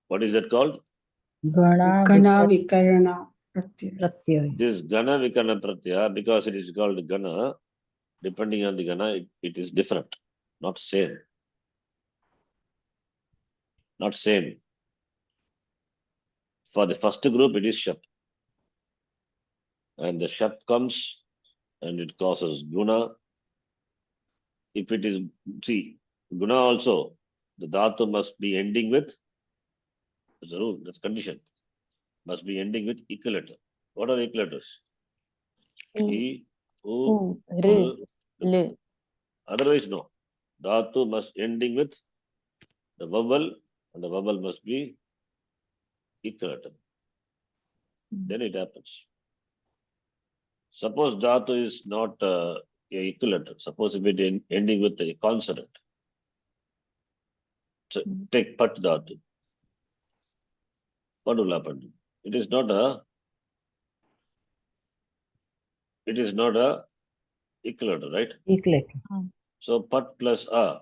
[SPEAKER 1] What is that called?
[SPEAKER 4] Gana
[SPEAKER 5] Vikarana
[SPEAKER 4] Pratyaya.
[SPEAKER 1] This gana vikarana pratyaya, because it is called gana, depending on the gana, it is different, not same. Not same. For the first group, it is shap. And the shap comes and it causes guna. If it is, see, guna also, the dhatu must be ending with, that's a rule, that's condition, must be ending with equal letter. What are the equal letters? E, U,
[SPEAKER 2] R, L.
[SPEAKER 1] Otherwise, no. Dhatu must ending with the vowel, and the vowel must be equal letter. Then it happens. Suppose dhatu is not a equal letter. Suppose if it ending with a consonant. So take pat dhatu. What will happen? It is not a equal letter, right?
[SPEAKER 4] Equal.
[SPEAKER 1] So pat plus a.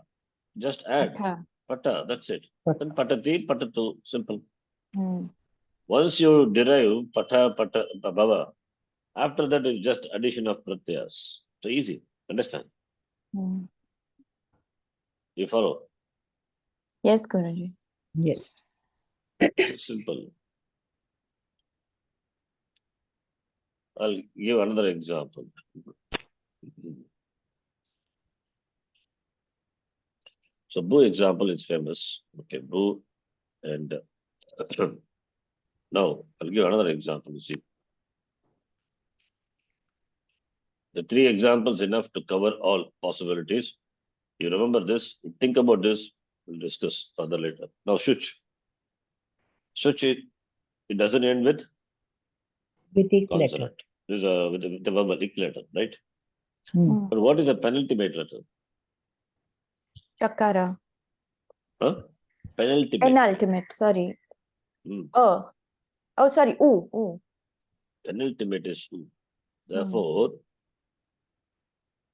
[SPEAKER 1] Just add
[SPEAKER 2] Patha.
[SPEAKER 1] pata. That's it.
[SPEAKER 4] Pata.
[SPEAKER 1] Then patati, patatu. Simple.
[SPEAKER 2] Hmm.
[SPEAKER 1] Once you derive pata, bhava, after that is just addition of pratyas. So easy. Understand? You follow?
[SPEAKER 2] Yes, Guruji.
[SPEAKER 4] Yes.
[SPEAKER 1] It's simple. I'll give another example. So Bu example is famous. Okay, Bu and now I'll give another example. You see, the 3 examples enough to cover all possibilities. You remember this? Think about this. We'll discuss further later. Now, Shuch. Shuch, it doesn't end with
[SPEAKER 4] With equal letter.
[SPEAKER 1] consonant. This is with the verbal equal letter, right?
[SPEAKER 4] Hmm.
[SPEAKER 1] But what is the penultimate letter?
[SPEAKER 2] Chakara.
[SPEAKER 1] Huh? Penultimate.
[SPEAKER 2] Penultimate. Sorry. Oh, sorry. U.
[SPEAKER 1] Penultimate is U. Therefore,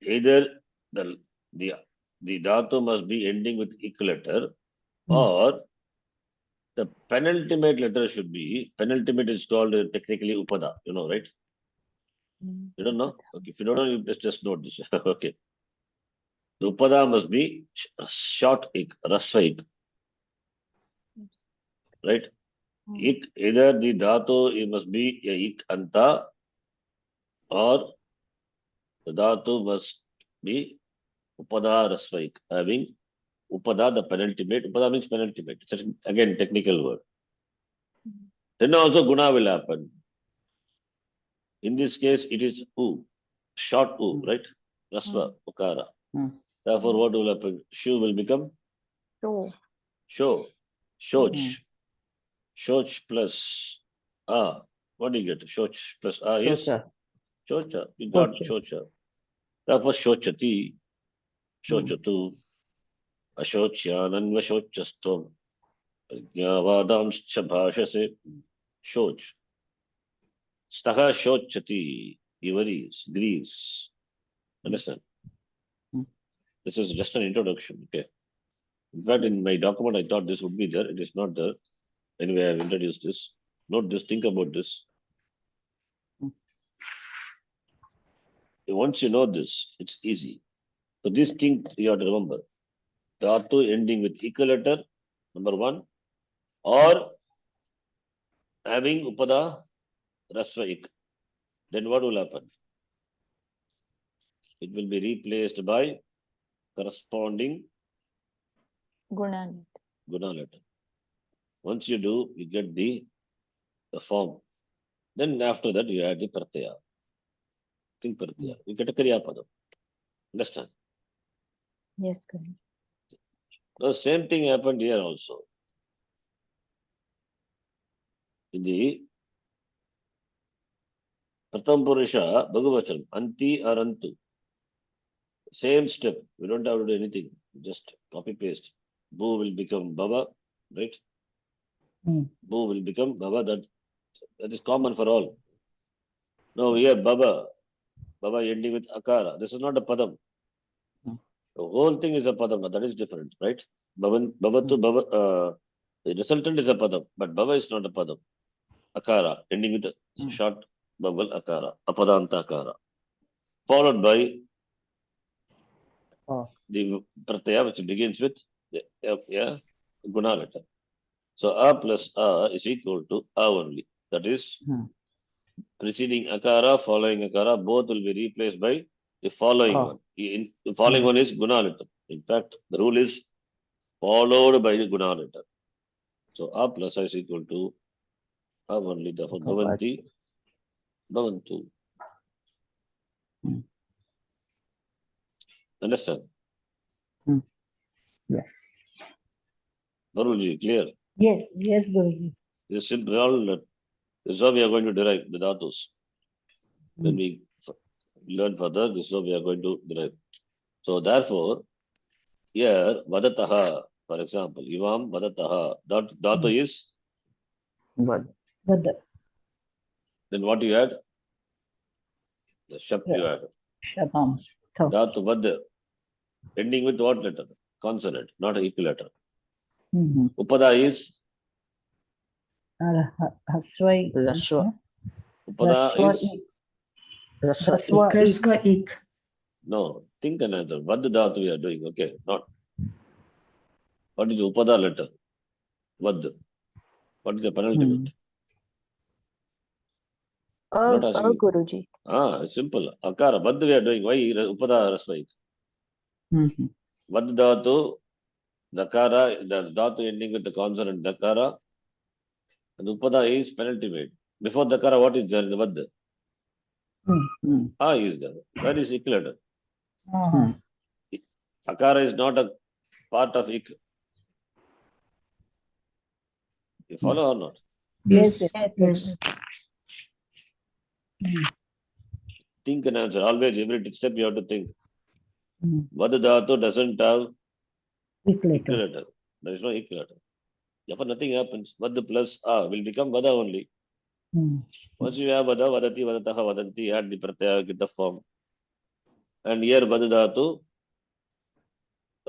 [SPEAKER 1] either the dhatu must be ending with equal letter, or the penultimate letter should be, penultimate is called technically upada, you know, right? You don't know? Okay, if you don't know, you just note this. Okay. The upada must be short ik, rasva ik. Right? Ik, either the dhatu, it must be a ik anta, or the dhatu must be Upada Rasvaik, having Upada the penultimate. Upada means penultimate. It's again technical word. Then also Guna will happen. In this case, it is U, short U, right? Rasva, Ukara. Therefore, what will happen? Shu will become
[SPEAKER 2] So,
[SPEAKER 1] Shoch. Shoch plus what do you get? Shoch plus is
[SPEAKER 3] Shocha.
[SPEAKER 1] Shocha. You got Shocha. Therefore, Shochati, Shochatu, Ashocyananva Shochastom, Prajnavadamscha Bhashase, Shoch. Staha Shochati, he worries, grieves. Understand? This is just an introduction, okay? In fact, in my document, I thought this would be there. It is not there. Anyway, I have introduced this. Note this, think about this. Once you know this, it's easy. So this thing you have to remember. Dhatu ending with equal letter, number one, or having upada rasva ik. Then what will happen? It will be replaced by corresponding
[SPEAKER 2] Guna.
[SPEAKER 1] letter. Once you do, you get the form. Then after that, you add the pratyaya. Think pratyaya. You get a kriya padam. Understand?
[SPEAKER 2] Yes, Guru.
[SPEAKER 1] The same thing happened here also. In the Pratham Purusha, Bhagavachanam, Anti or Antu. Same step. We don't have to do anything. Just copy paste. Bhu will become Bhava, right? Bhu will become Bhava. That is common for all. Now here Bhava ending with Akara. This is not a Padam. The whole thing is a Padam. That is different, right? The resultant is a Padam, but Bhava is not a Padam. Akara, ending with a short vowel Akara, Apadanta Akara. Followed by the Pratyaya, which begins with the Guna letter. So A plus A is equal to A only. That is preceding Akara, following Akara, both will be replaced by the following one. The following one is Guna letter. In fact, the rule is followed by the Guna letter. So A plus A is equal to A only. Therefore, Bhavanti, Bhavantu. Understand?
[SPEAKER 3] Yes.
[SPEAKER 1] Baruji, clear?
[SPEAKER 4] Yes, Guruji.
[SPEAKER 1] This is simple. This is how we are going to derive the dhatus. When we learn further, this is how we are going to derive. So therefore, here vadataha, for example, ivam vadataha, dhatu is
[SPEAKER 3] Vad.
[SPEAKER 4] Vada.
[SPEAKER 1] then what you add? The shap you add.
[SPEAKER 4] Shabam. Tho.
[SPEAKER 1] Dhatu vad, ending with what letter? Consonant, not an equal letter. Upada is
[SPEAKER 4] Haswai.
[SPEAKER 3] Raswa.
[SPEAKER 1] Upada is
[SPEAKER 3] Raswa.
[SPEAKER 5] Rasva ik.
[SPEAKER 1] no. Think and answer. Vad dhatu we are doing. Okay, not. What is upada letter? Vad. What is the penultimate? Not asking you.
[SPEAKER 2] Guruji.
[SPEAKER 1] It's simple. Akara. Vad we are doing. Why upada rasvaik? Vad dhatu, dakara, the dhatu ending with the consonant dakara, and upada is penultimate. Before dakara, what is there in the vad? Is there. Where is ik letter? Akara is not a part of ik. You follow or not?
[SPEAKER 5] Yes.
[SPEAKER 4] Yes.
[SPEAKER 1] Think and answer. Always, every step you have to think. Vad dhatu doesn't have ik
[SPEAKER 4] Equalator.
[SPEAKER 1] letter. There is no ik letter. Therefore, nothing happens. Vad plus a will become vada only. Once you have vada, vadati, vadataha, vadanti, add the pratyaya, get the form. And here vad dhatu,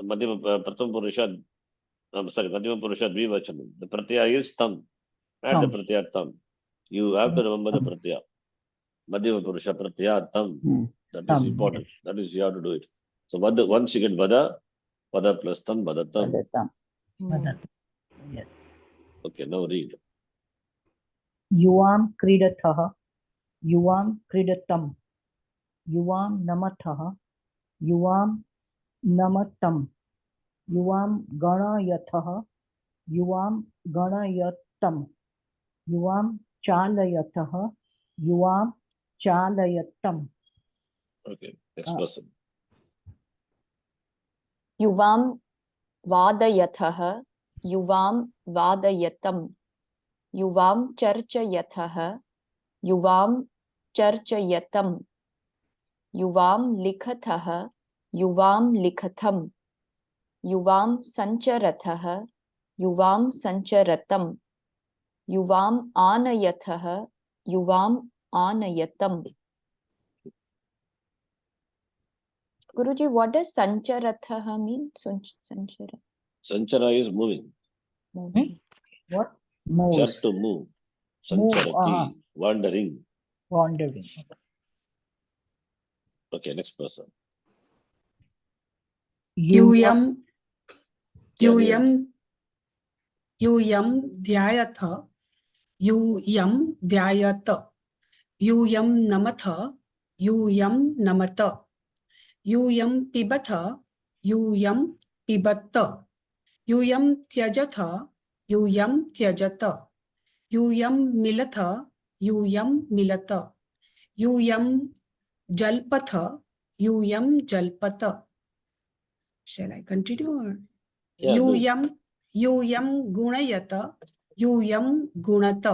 [SPEAKER 1] Madhyama Pratham Purusha, Madhyama Purusha Dvivachanam. The pratyaya is tam. Add the pratyaya tam. You have to remember the pratyaya. Madhyama Purusha pratyaya tam. That is important.
[SPEAKER 4] Yes.
[SPEAKER 1] That is, you have to do it. So once you get vada plus tam, vadatam.
[SPEAKER 4] Vada. Yes.
[SPEAKER 1] Okay, now read.
[SPEAKER 4] Yuvam kridatah. Yuvam kridatam. Yuvam namatah. Yuvam नमतं युवां गणयथः युवां गणयतं युवां चालयतः युवां चालयतम्
[SPEAKER 1] Okay, next person.
[SPEAKER 2] युवां वादयथः युवां वादयतं युवां चर्चयथः युवां चर्चयतं युवां लिखतः युवां लिखतं युवां सञ्चरतः युवां सञ्चरतं युवां आनयथः युवां आनयतं. Guruji, what does sancharatha mean? Sanchara.
[SPEAKER 1] Sanchara is moving.
[SPEAKER 4] What?
[SPEAKER 1] Char
[SPEAKER 4] Moves.
[SPEAKER 1] to move.
[SPEAKER 4] Move,
[SPEAKER 1] Sancharati, wandering.
[SPEAKER 4] Wandering.
[SPEAKER 1] Okay, next person.
[SPEAKER 5] यूयं ध्यायथ यूयं ध्यायत यूयं नमथ यूयं नमत यूयं पिबथ यूयं पिबत यूयं त्यजथ यूयं त्यजत यूयं मिलथ यूयं मिलत यूयं जल्पथ यूयं जल्पत. Shall I continue? Or?
[SPEAKER 1] Yeah,
[SPEAKER 5] यूयं गुणयत यूयं गुणत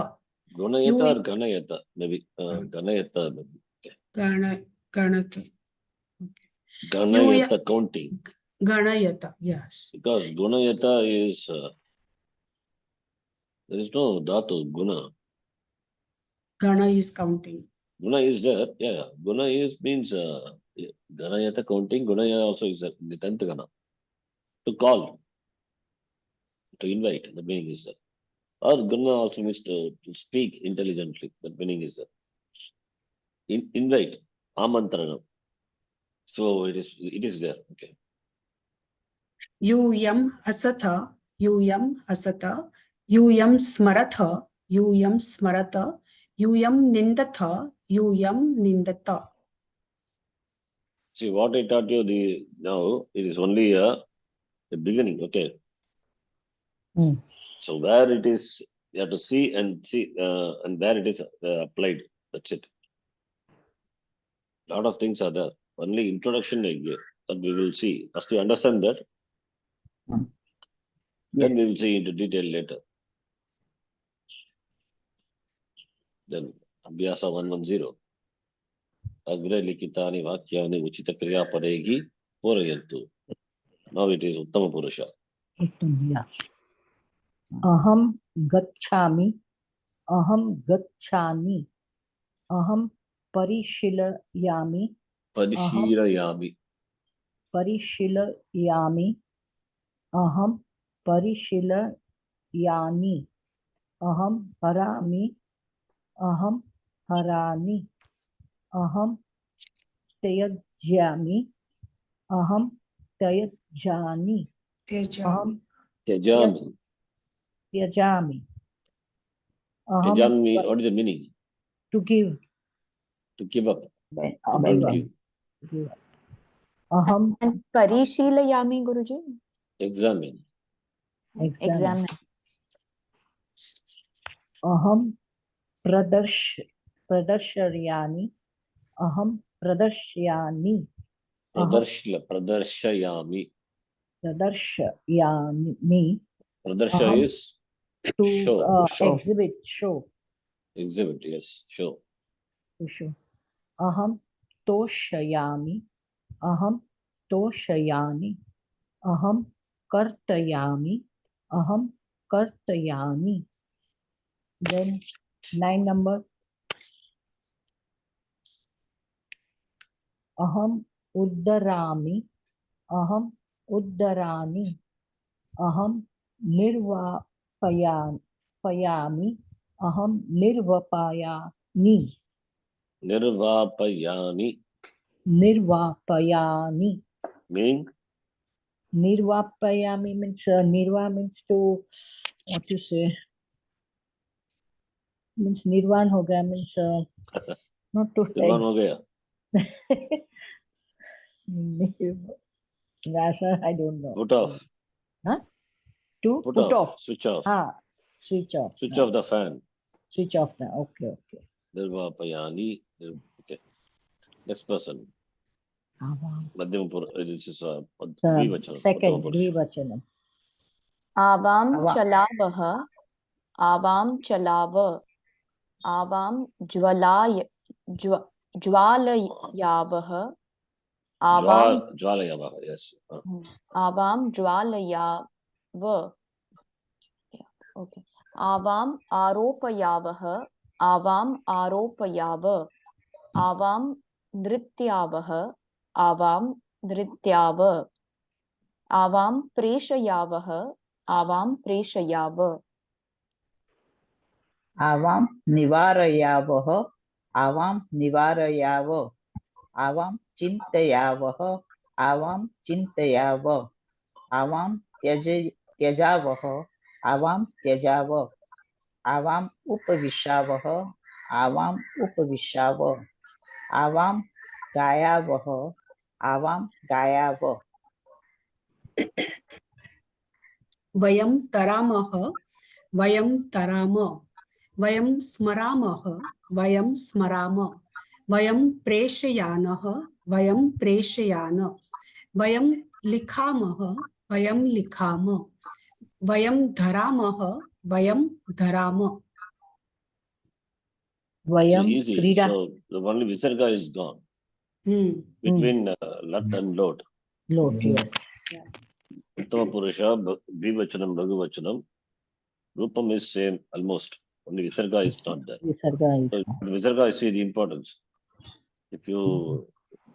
[SPEAKER 1] Gunayata or Ganayata? Maybe. Ganayata. Maybe. Okay.
[SPEAKER 5] गणत
[SPEAKER 1] Ganayata counting.
[SPEAKER 5] गणयत. Yes.
[SPEAKER 1] Because Gunayata is, there is no dhatu, Guna.
[SPEAKER 5] Gana is counting.
[SPEAKER 1] Guna is there. Yeah. Guna is means Ganayata counting. Gunaya also is the 10th Gana. To call. To invite. The meaning is there. Or Guna also means to speak intelligently. The meaning is there. Invite. Amantrana. So it is there. Okay.
[SPEAKER 5] यूयं हसथ यूयं हसत यूयं स्मरथ यूयं स्मरत यूयं निन्दथ यूयं निन्दत.
[SPEAKER 1] See what I taught you now, it is only the beginning. Okay. So where it is, you have to see and where it is applied. That's it. Lot of things are there. Only introduction I give, that we will see. As to understand that, then we will see into detail later. Then Abhyasa 110. Agre likitani vakyani uchita kriya padegi purayantu. Now it is Uttama Purusha.
[SPEAKER 4] Yeah. Aham gacchami, aham gacchami, aham parishilayami,
[SPEAKER 1] Parishirayami.
[SPEAKER 4] parishilayami, aham parishilayami, aham harami, aham harani, aham tayajyami, aham tayajani, aham
[SPEAKER 1] Tejami.
[SPEAKER 4] tyajami, aham
[SPEAKER 1] Tejami, what is the meaning?
[SPEAKER 4] to give,
[SPEAKER 1] To give up.
[SPEAKER 4] give
[SPEAKER 1] Don't
[SPEAKER 4] up,
[SPEAKER 1] give.
[SPEAKER 4] give up. Aham
[SPEAKER 2] And parishilayami, Guruji.
[SPEAKER 1] Examine.
[SPEAKER 4] examine. Aham pradarshayani, aham pradarshayani, aham
[SPEAKER 1] Pradarshayami.
[SPEAKER 4] pradarshayani,
[SPEAKER 1] Pradarsha
[SPEAKER 4] aham
[SPEAKER 1] is
[SPEAKER 4] to
[SPEAKER 1] show.
[SPEAKER 4] exhibit, show,
[SPEAKER 1] Exhibit, yes, show.
[SPEAKER 4] to show. Aham toshayami, aham toshayani, aham kartayami, aham kartayami. Then 9 number. Aham uddarami, aham uddarani, aham nirvapayami, aham nirvapayani,
[SPEAKER 1] Nirvapayani.
[SPEAKER 4] nirvapayani.
[SPEAKER 1] Meaning?
[SPEAKER 4] Nirvapayami means nirva means to, what you say, means nirvan ho gaya, means not to
[SPEAKER 1] Nirvan ho gaya.
[SPEAKER 4] Rasa, I don't know.
[SPEAKER 1] Put off.
[SPEAKER 4] Huh? To
[SPEAKER 1] Put
[SPEAKER 4] put
[SPEAKER 1] off.
[SPEAKER 4] off.
[SPEAKER 1] Switch off.
[SPEAKER 4] Ah, switch off.
[SPEAKER 1] Switch
[SPEAKER 4] now.
[SPEAKER 1] off the fan.
[SPEAKER 4] Switch off now. Okay, okay.
[SPEAKER 1] Nirvapayani. Okay. Next person. This is Dvivachanam.
[SPEAKER 4] Second,
[SPEAKER 1] Uttama Purusha.
[SPEAKER 4] Dvivachanam.
[SPEAKER 2] Awam
[SPEAKER 4] Ava-
[SPEAKER 2] चलावः आवाम चलाव आवाम ज्वालयावः आवाम
[SPEAKER 1] Jwalayavaha. Yes.
[SPEAKER 2] Awam ज्वालयाव okay Awam आरोपयावः Awam आरोपयाव Awam नृत्यावः Awam नृत्याव Awam प्रेषयावः Awam प्रेषयाव
[SPEAKER 3] Avam nivarayavaha. Avam nivarayava. Avam chintayavaha. Avam chintayava. Avam tyajavaha. Avam tyajava. Avam upavishavaha. Avam upavishava. Avam gayavaha. Avam gayava.
[SPEAKER 5] Vayam taramaha, vayam tarama, vayam smaraamaha, vayam smarama, vayam preshayanaha, vayam preshayana, vayam likhamaha, vayam likhama, vayam dharamaha, vayam dharama.
[SPEAKER 4] Vayam
[SPEAKER 1] Easy.
[SPEAKER 4] Krida.
[SPEAKER 1] So the only Visarga is gone. Between Lat and Lot.
[SPEAKER 4] Load, yes.
[SPEAKER 1] Uttama Purusha, Dvivachanam, Raghuvachanam. Rupam is same almost. Only Visarga is not there.
[SPEAKER 4] Visarga is.
[SPEAKER 1] So Visarga, I see the importance. If you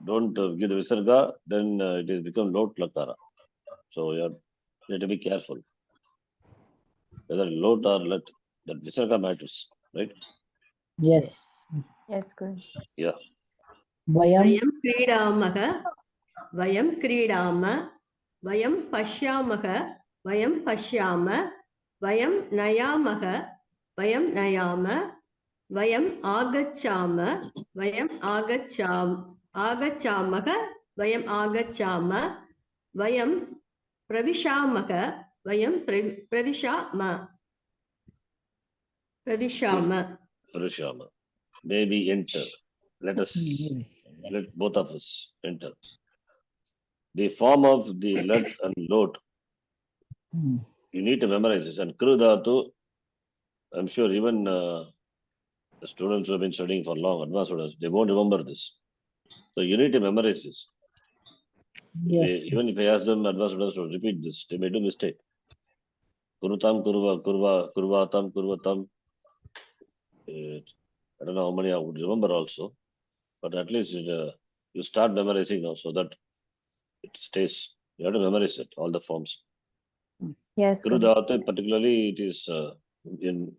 [SPEAKER 1] don't give the Visarga, then it has become Lot Lakara. So you have to be careful. Whether Lot or Lat, that Visarga matters, right?
[SPEAKER 4] Yes.
[SPEAKER 2] yes good
[SPEAKER 1] Yeah.
[SPEAKER 4] Vayam.
[SPEAKER 6] वयं क्रीडामः वयं क्रीडाम वयं पश्यामः वयं पश्याम वयं नयामः वयं नयाम वयम् आगच्छाम वयम् आगच्छामः वयम् आगच्छाम वयं प्रविशामः वयं प्रविशाम
[SPEAKER 1] Purusharma. Maybe enter. Let both of us enter. The form of the Lat and Lot, you need to memorize this. And Kru Dhatu, I'm sure even the students who have been studying for long, advanced students, they won't remember this. So you need to memorize this.
[SPEAKER 4] Yes.
[SPEAKER 1] Even if I ask them, advanced students, to repeat this, they may do mistake. Kurutam, kurvatam, kurvatam. I don't know how many I would remember also, but at least you start memorizing now so that it stays. You have to memorize it, all the forms.
[SPEAKER 2] yes
[SPEAKER 1] Kuru
[SPEAKER 2] good.
[SPEAKER 1] Dhatu, particularly, it is in,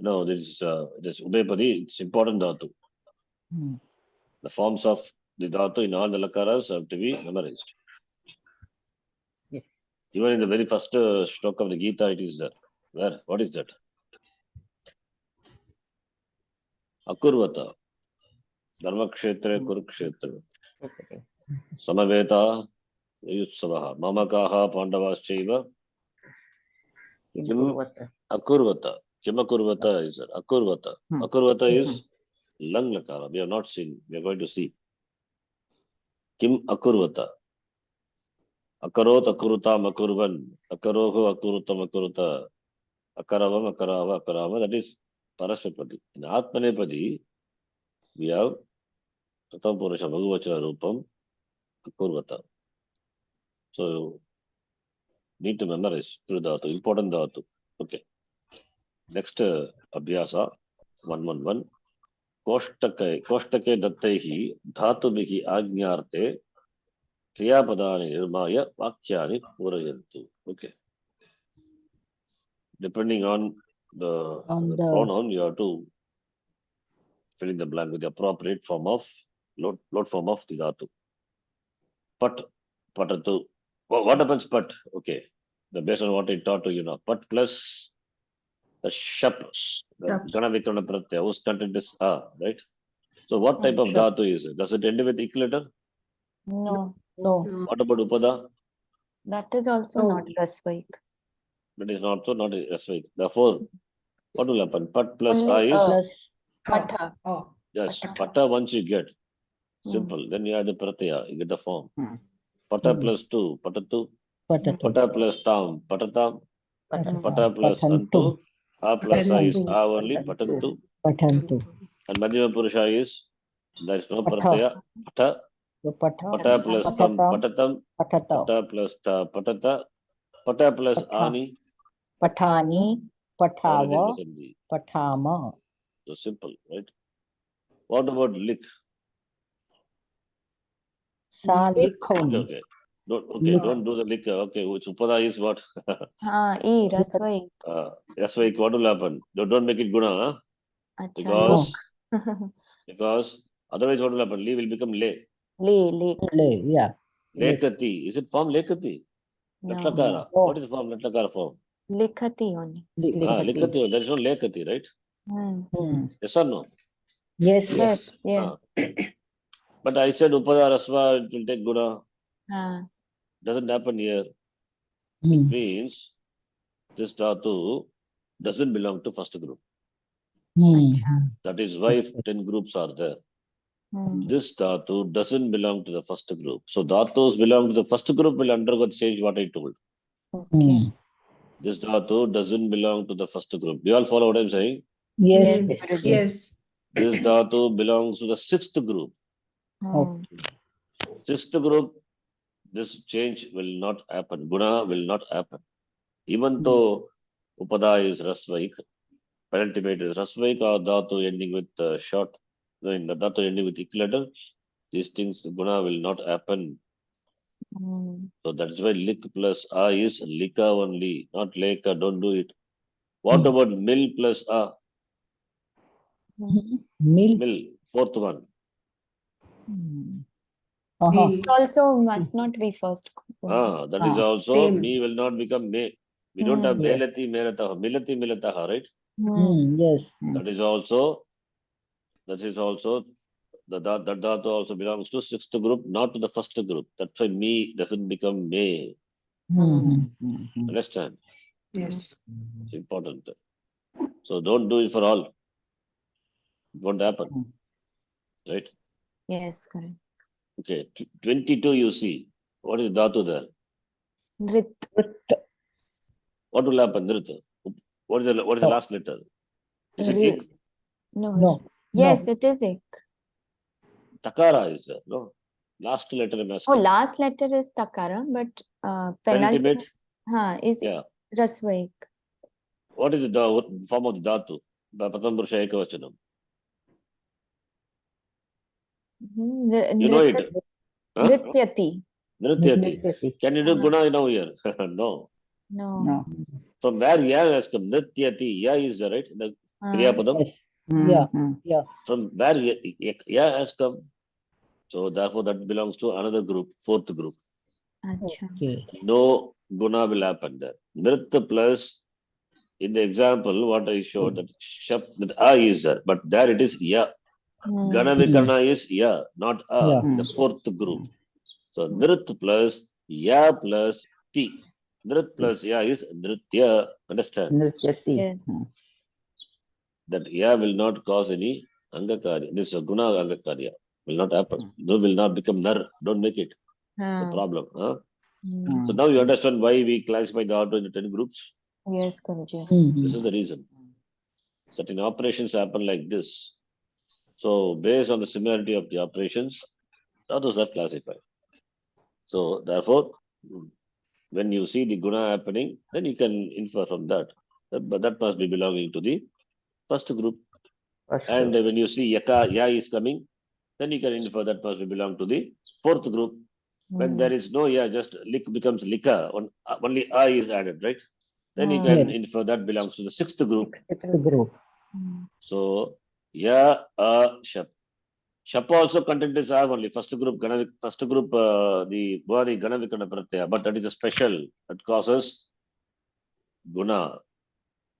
[SPEAKER 1] this it is Ubepadi, it's important Dhatu. The forms of the Dhatu in all the Lakaras have to be memorized.
[SPEAKER 3] Yes.
[SPEAKER 1] Even in the very first stroke of the Gita, it is there. Where? What is that? Akurvata. Dharmakshetre Kurukshetra. Samaveta Yutsavaha. Mamakaha Pandavaschaiva. Kim Akurvata. Kim Akurvata is there. Akurvata. Akurvata is Lang Lakara. We have not seen. We are going to see. Kim Akurvata. Akarot Akurutam Akurvan. Akarohu Akurutam Akuruta. Akaravam Akarava Akarava. That is Parasmapadi. In Atmanepadi, we have Saṃskṛtam Purusha Bhagavachana Rupam Akurvata. So need to memorize through Dhatu, important Dhatu. Okay. Next Abhyasa 111. Koshtake Dattaihi Dhatubhihi Ajñarte Kriyapadani Nirmaya Vakyani Purayantu. Okay. Depending on the pronoun, you have to fill in the blank with the appropriate form of load form of the dhatu. Patatu. What happens pat? Okay. Based on what I taught to you now. Pat plus the shap. The gana vikrana pratyaya. Whose content is right? So what type of dhatu is it? Does it end with equilater?
[SPEAKER 2] no
[SPEAKER 4] No.
[SPEAKER 1] What about upada?
[SPEAKER 2] That is also
[SPEAKER 5] So-
[SPEAKER 2] not Rasvaik.
[SPEAKER 1] That is not so not a Rasvaik. Therefore, what will happen? Pat plus
[SPEAKER 2] Only
[SPEAKER 1] A is
[SPEAKER 4] Plus
[SPEAKER 2] Patha.
[SPEAKER 5] Oh,
[SPEAKER 1] yes.
[SPEAKER 2] Pata.
[SPEAKER 1] Pata once you get
[SPEAKER 2] Hmm.
[SPEAKER 1] simple, then you add the pratyaya, you get the form.
[SPEAKER 3] Hmm.
[SPEAKER 1] Pata
[SPEAKER 4] Hmm.
[SPEAKER 1] plus two, patatu.
[SPEAKER 4] Patatu.
[SPEAKER 1] Pata plus tam, patatam.
[SPEAKER 3] Patata.
[SPEAKER 1] Pata plus
[SPEAKER 4] Patantu.
[SPEAKER 1] antu. A plus I is
[SPEAKER 5] Patantu.
[SPEAKER 1] A only,
[SPEAKER 3] Patantu.
[SPEAKER 1] patantu.
[SPEAKER 4] Patantu.
[SPEAKER 1] And Madhyama Purusha is there is no
[SPEAKER 4] Patha.
[SPEAKER 1] pratyaya. Pata.
[SPEAKER 4] So Patha.
[SPEAKER 1] Pata plus tam,
[SPEAKER 4] Patatam.
[SPEAKER 1] patatam.
[SPEAKER 4] Patata.
[SPEAKER 1] Pata plus ta, patata. Pata plus
[SPEAKER 4] Patha.
[SPEAKER 1] ani.
[SPEAKER 4] Patani.
[SPEAKER 1] Everything
[SPEAKER 4] Patava.
[SPEAKER 1] is Sandhi.
[SPEAKER 4] Patama.
[SPEAKER 1] So simple, right? What about lick?
[SPEAKER 4] Sa
[SPEAKER 2] Lick.
[SPEAKER 4] likhon.
[SPEAKER 1] Okay.
[SPEAKER 4] Lick.
[SPEAKER 1] Don't do the lick. Okay, which upada is what?
[SPEAKER 2] E Rasvaik.
[SPEAKER 1] That's why what will happen. Don't make it guna, huh?
[SPEAKER 2] Acha.
[SPEAKER 1] Because otherwise what will happen? Li will become le.
[SPEAKER 2] Lake.
[SPEAKER 4] Lay. Yeah.
[SPEAKER 1] Lekati. Is it form lekati?
[SPEAKER 2] No.
[SPEAKER 1] Latlakara.
[SPEAKER 4] No.
[SPEAKER 1] What is the form? Latlakara form.
[SPEAKER 2] Likhati only.
[SPEAKER 3] Likhati.
[SPEAKER 1] Lekati. There is no lekati, right?
[SPEAKER 2] Hmm.
[SPEAKER 4] Hmm.
[SPEAKER 1] Yes or no?
[SPEAKER 4] Yes.
[SPEAKER 2] Yes. Yes.
[SPEAKER 1] But I said upada rasva, it will take guna.
[SPEAKER 2] Ah.
[SPEAKER 1] Doesn't happen here.
[SPEAKER 4] Hmm.
[SPEAKER 1] Means this dhatu doesn't belong to first group.
[SPEAKER 4] Hmm.
[SPEAKER 1] That is why 10 groups are there.
[SPEAKER 2] Hmm.
[SPEAKER 1] This dhatu doesn't belong to the first group. So dhatus belong to the first group will undergo the change what I told.
[SPEAKER 2] Okay.
[SPEAKER 4] Hmm.
[SPEAKER 1] This dhatu doesn't belong to the first group. Do you all follow what I'm saying?
[SPEAKER 4] Yes.
[SPEAKER 2] Yes,
[SPEAKER 3] Yes.
[SPEAKER 2] Guruji.
[SPEAKER 5] yes.
[SPEAKER 1] This dhatu belongs to the sixth group.
[SPEAKER 2] Hmm.
[SPEAKER 1] Sixth group, this change will not happen. Guna will not happen. Even though upada is rasvaik, penultimate is rasvaik or dhatu ending with short, the dhatu ending with ik letter, these things, guna will not happen.
[SPEAKER 2] Hmm.
[SPEAKER 1] So that's why lik plus a is lika only, not leka. Don't do it. What about mil plus a?
[SPEAKER 4] Milk.
[SPEAKER 1] Mil, fourth one.
[SPEAKER 3] Hmm.
[SPEAKER 4] Uh-huh.
[SPEAKER 5] Me.
[SPEAKER 2] Also must not be first.
[SPEAKER 1] That is also
[SPEAKER 5] Same.
[SPEAKER 1] me will not become me. We don't have
[SPEAKER 3] Yes.
[SPEAKER 1] melati melataha, milati milataha, right?
[SPEAKER 4] Yes.
[SPEAKER 1] That is also that dhatu also belongs to sixth group, not to the first group. That's why me doesn't become me.
[SPEAKER 4] Hmm.
[SPEAKER 3] Hmm.
[SPEAKER 1] Understand?
[SPEAKER 5] Yes.
[SPEAKER 1] It's important. So don't do it for all. It won't happen. Right?
[SPEAKER 2] Yes, correct.
[SPEAKER 1] Okay. 22 you see. What is dhatu there?
[SPEAKER 2] Nrit.
[SPEAKER 1] What will happen? Nrit. What is the last letter? Is it
[SPEAKER 2] Ri-
[SPEAKER 1] ik?
[SPEAKER 2] No.
[SPEAKER 4] No.
[SPEAKER 2] Yes, it is ik.
[SPEAKER 1] Takara is there. No. Last letter I'm
[SPEAKER 2] Oh,
[SPEAKER 1] asking.
[SPEAKER 2] last letter is takara, but penultimate
[SPEAKER 1] Penultimate?
[SPEAKER 2] is
[SPEAKER 1] Yeah.
[SPEAKER 2] rasvaik.
[SPEAKER 1] What is the form of the dhatu? The Pratham Purusha Ekavachanam. You know it. Huh?
[SPEAKER 2] Nrityati.
[SPEAKER 1] Nrityati.
[SPEAKER 3] Nrityati.
[SPEAKER 1] Can you do guna now here? No.
[SPEAKER 2] No.
[SPEAKER 3] No.
[SPEAKER 1] From where ya has come? Nrityati. Ya is there, right? The Kriya Padam.
[SPEAKER 4] Yes. Yeah.
[SPEAKER 3] Hmm.
[SPEAKER 4] Yeah.
[SPEAKER 1] From where ya has come? So therefore that belongs to another group, fourth group.
[SPEAKER 2] Acha.
[SPEAKER 4] Okay.
[SPEAKER 1] No guna will happen there. Nrit plus, in the example, what I showed, that a is there, but there it is ya. Gana Vikarna is ya, not a,
[SPEAKER 4] Yeah.
[SPEAKER 1] the fourth group. So Nrit plus ya plus ti. Nrit plus ya is Nritya. Understand?
[SPEAKER 3] Nrityati.
[SPEAKER 2] Yes.
[SPEAKER 1] That ya will not cause any Angakarya. This is a guna Angakarya. Will not happen. No, will not become nar. Don't make it. The problem. Huh?
[SPEAKER 2] Hmm.
[SPEAKER 1] So now you understand why we classify the order into 10 groups.
[SPEAKER 2] Yes, Guruji.
[SPEAKER 1] This is the reason. Certain operations happen like this. So based on the similarity of the operations, others are classified. So therefore, when you see the guna happening, then you can infer from that. But that must be belonging to the first group.
[SPEAKER 3] First
[SPEAKER 1] And
[SPEAKER 3] group.
[SPEAKER 1] when you see ya is coming, then you can infer that must be belong to the fourth group. When there is no ya, just lik becomes lika, only I is added, right? Then you can infer that belongs to the sixth group.
[SPEAKER 4] Sixth group.
[SPEAKER 1] So ya, shap. Shap also content is I only. First group, the body Gana Vikana Pratyaya, but that is a special that causes guna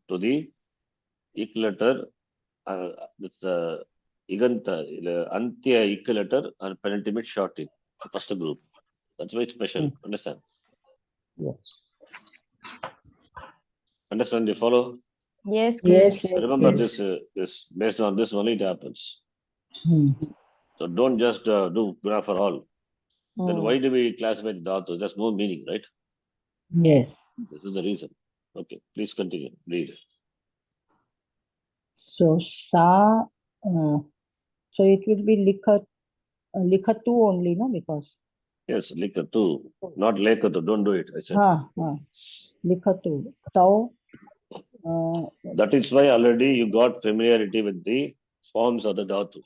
[SPEAKER 1] to the ik letter. It's iganta, antya ik letter and penultimate short ik. First group. That's very special. Understand?
[SPEAKER 3] Yes.
[SPEAKER 1] Understand? You follow?
[SPEAKER 2] Yes,
[SPEAKER 4] Yes.
[SPEAKER 2] Guruji.
[SPEAKER 1] Remember,
[SPEAKER 4] Yes.
[SPEAKER 1] this is based on this only it happens.
[SPEAKER 3] Hmm.
[SPEAKER 1] So don't just do guna for all. Then
[SPEAKER 2] Hmm.
[SPEAKER 1] why do we classify the dhatu? There's no meaning, right?
[SPEAKER 3] Yes.
[SPEAKER 1] This is the reason. Okay, please continue. Read.
[SPEAKER 3] So so it will be likhatu only, no? Because
[SPEAKER 1] Yes, likatu, not lekatu. Don't do it. I said.
[SPEAKER 3] likhatu. Tau.
[SPEAKER 1] That is why already you got familiarity with the forms of the dhatu.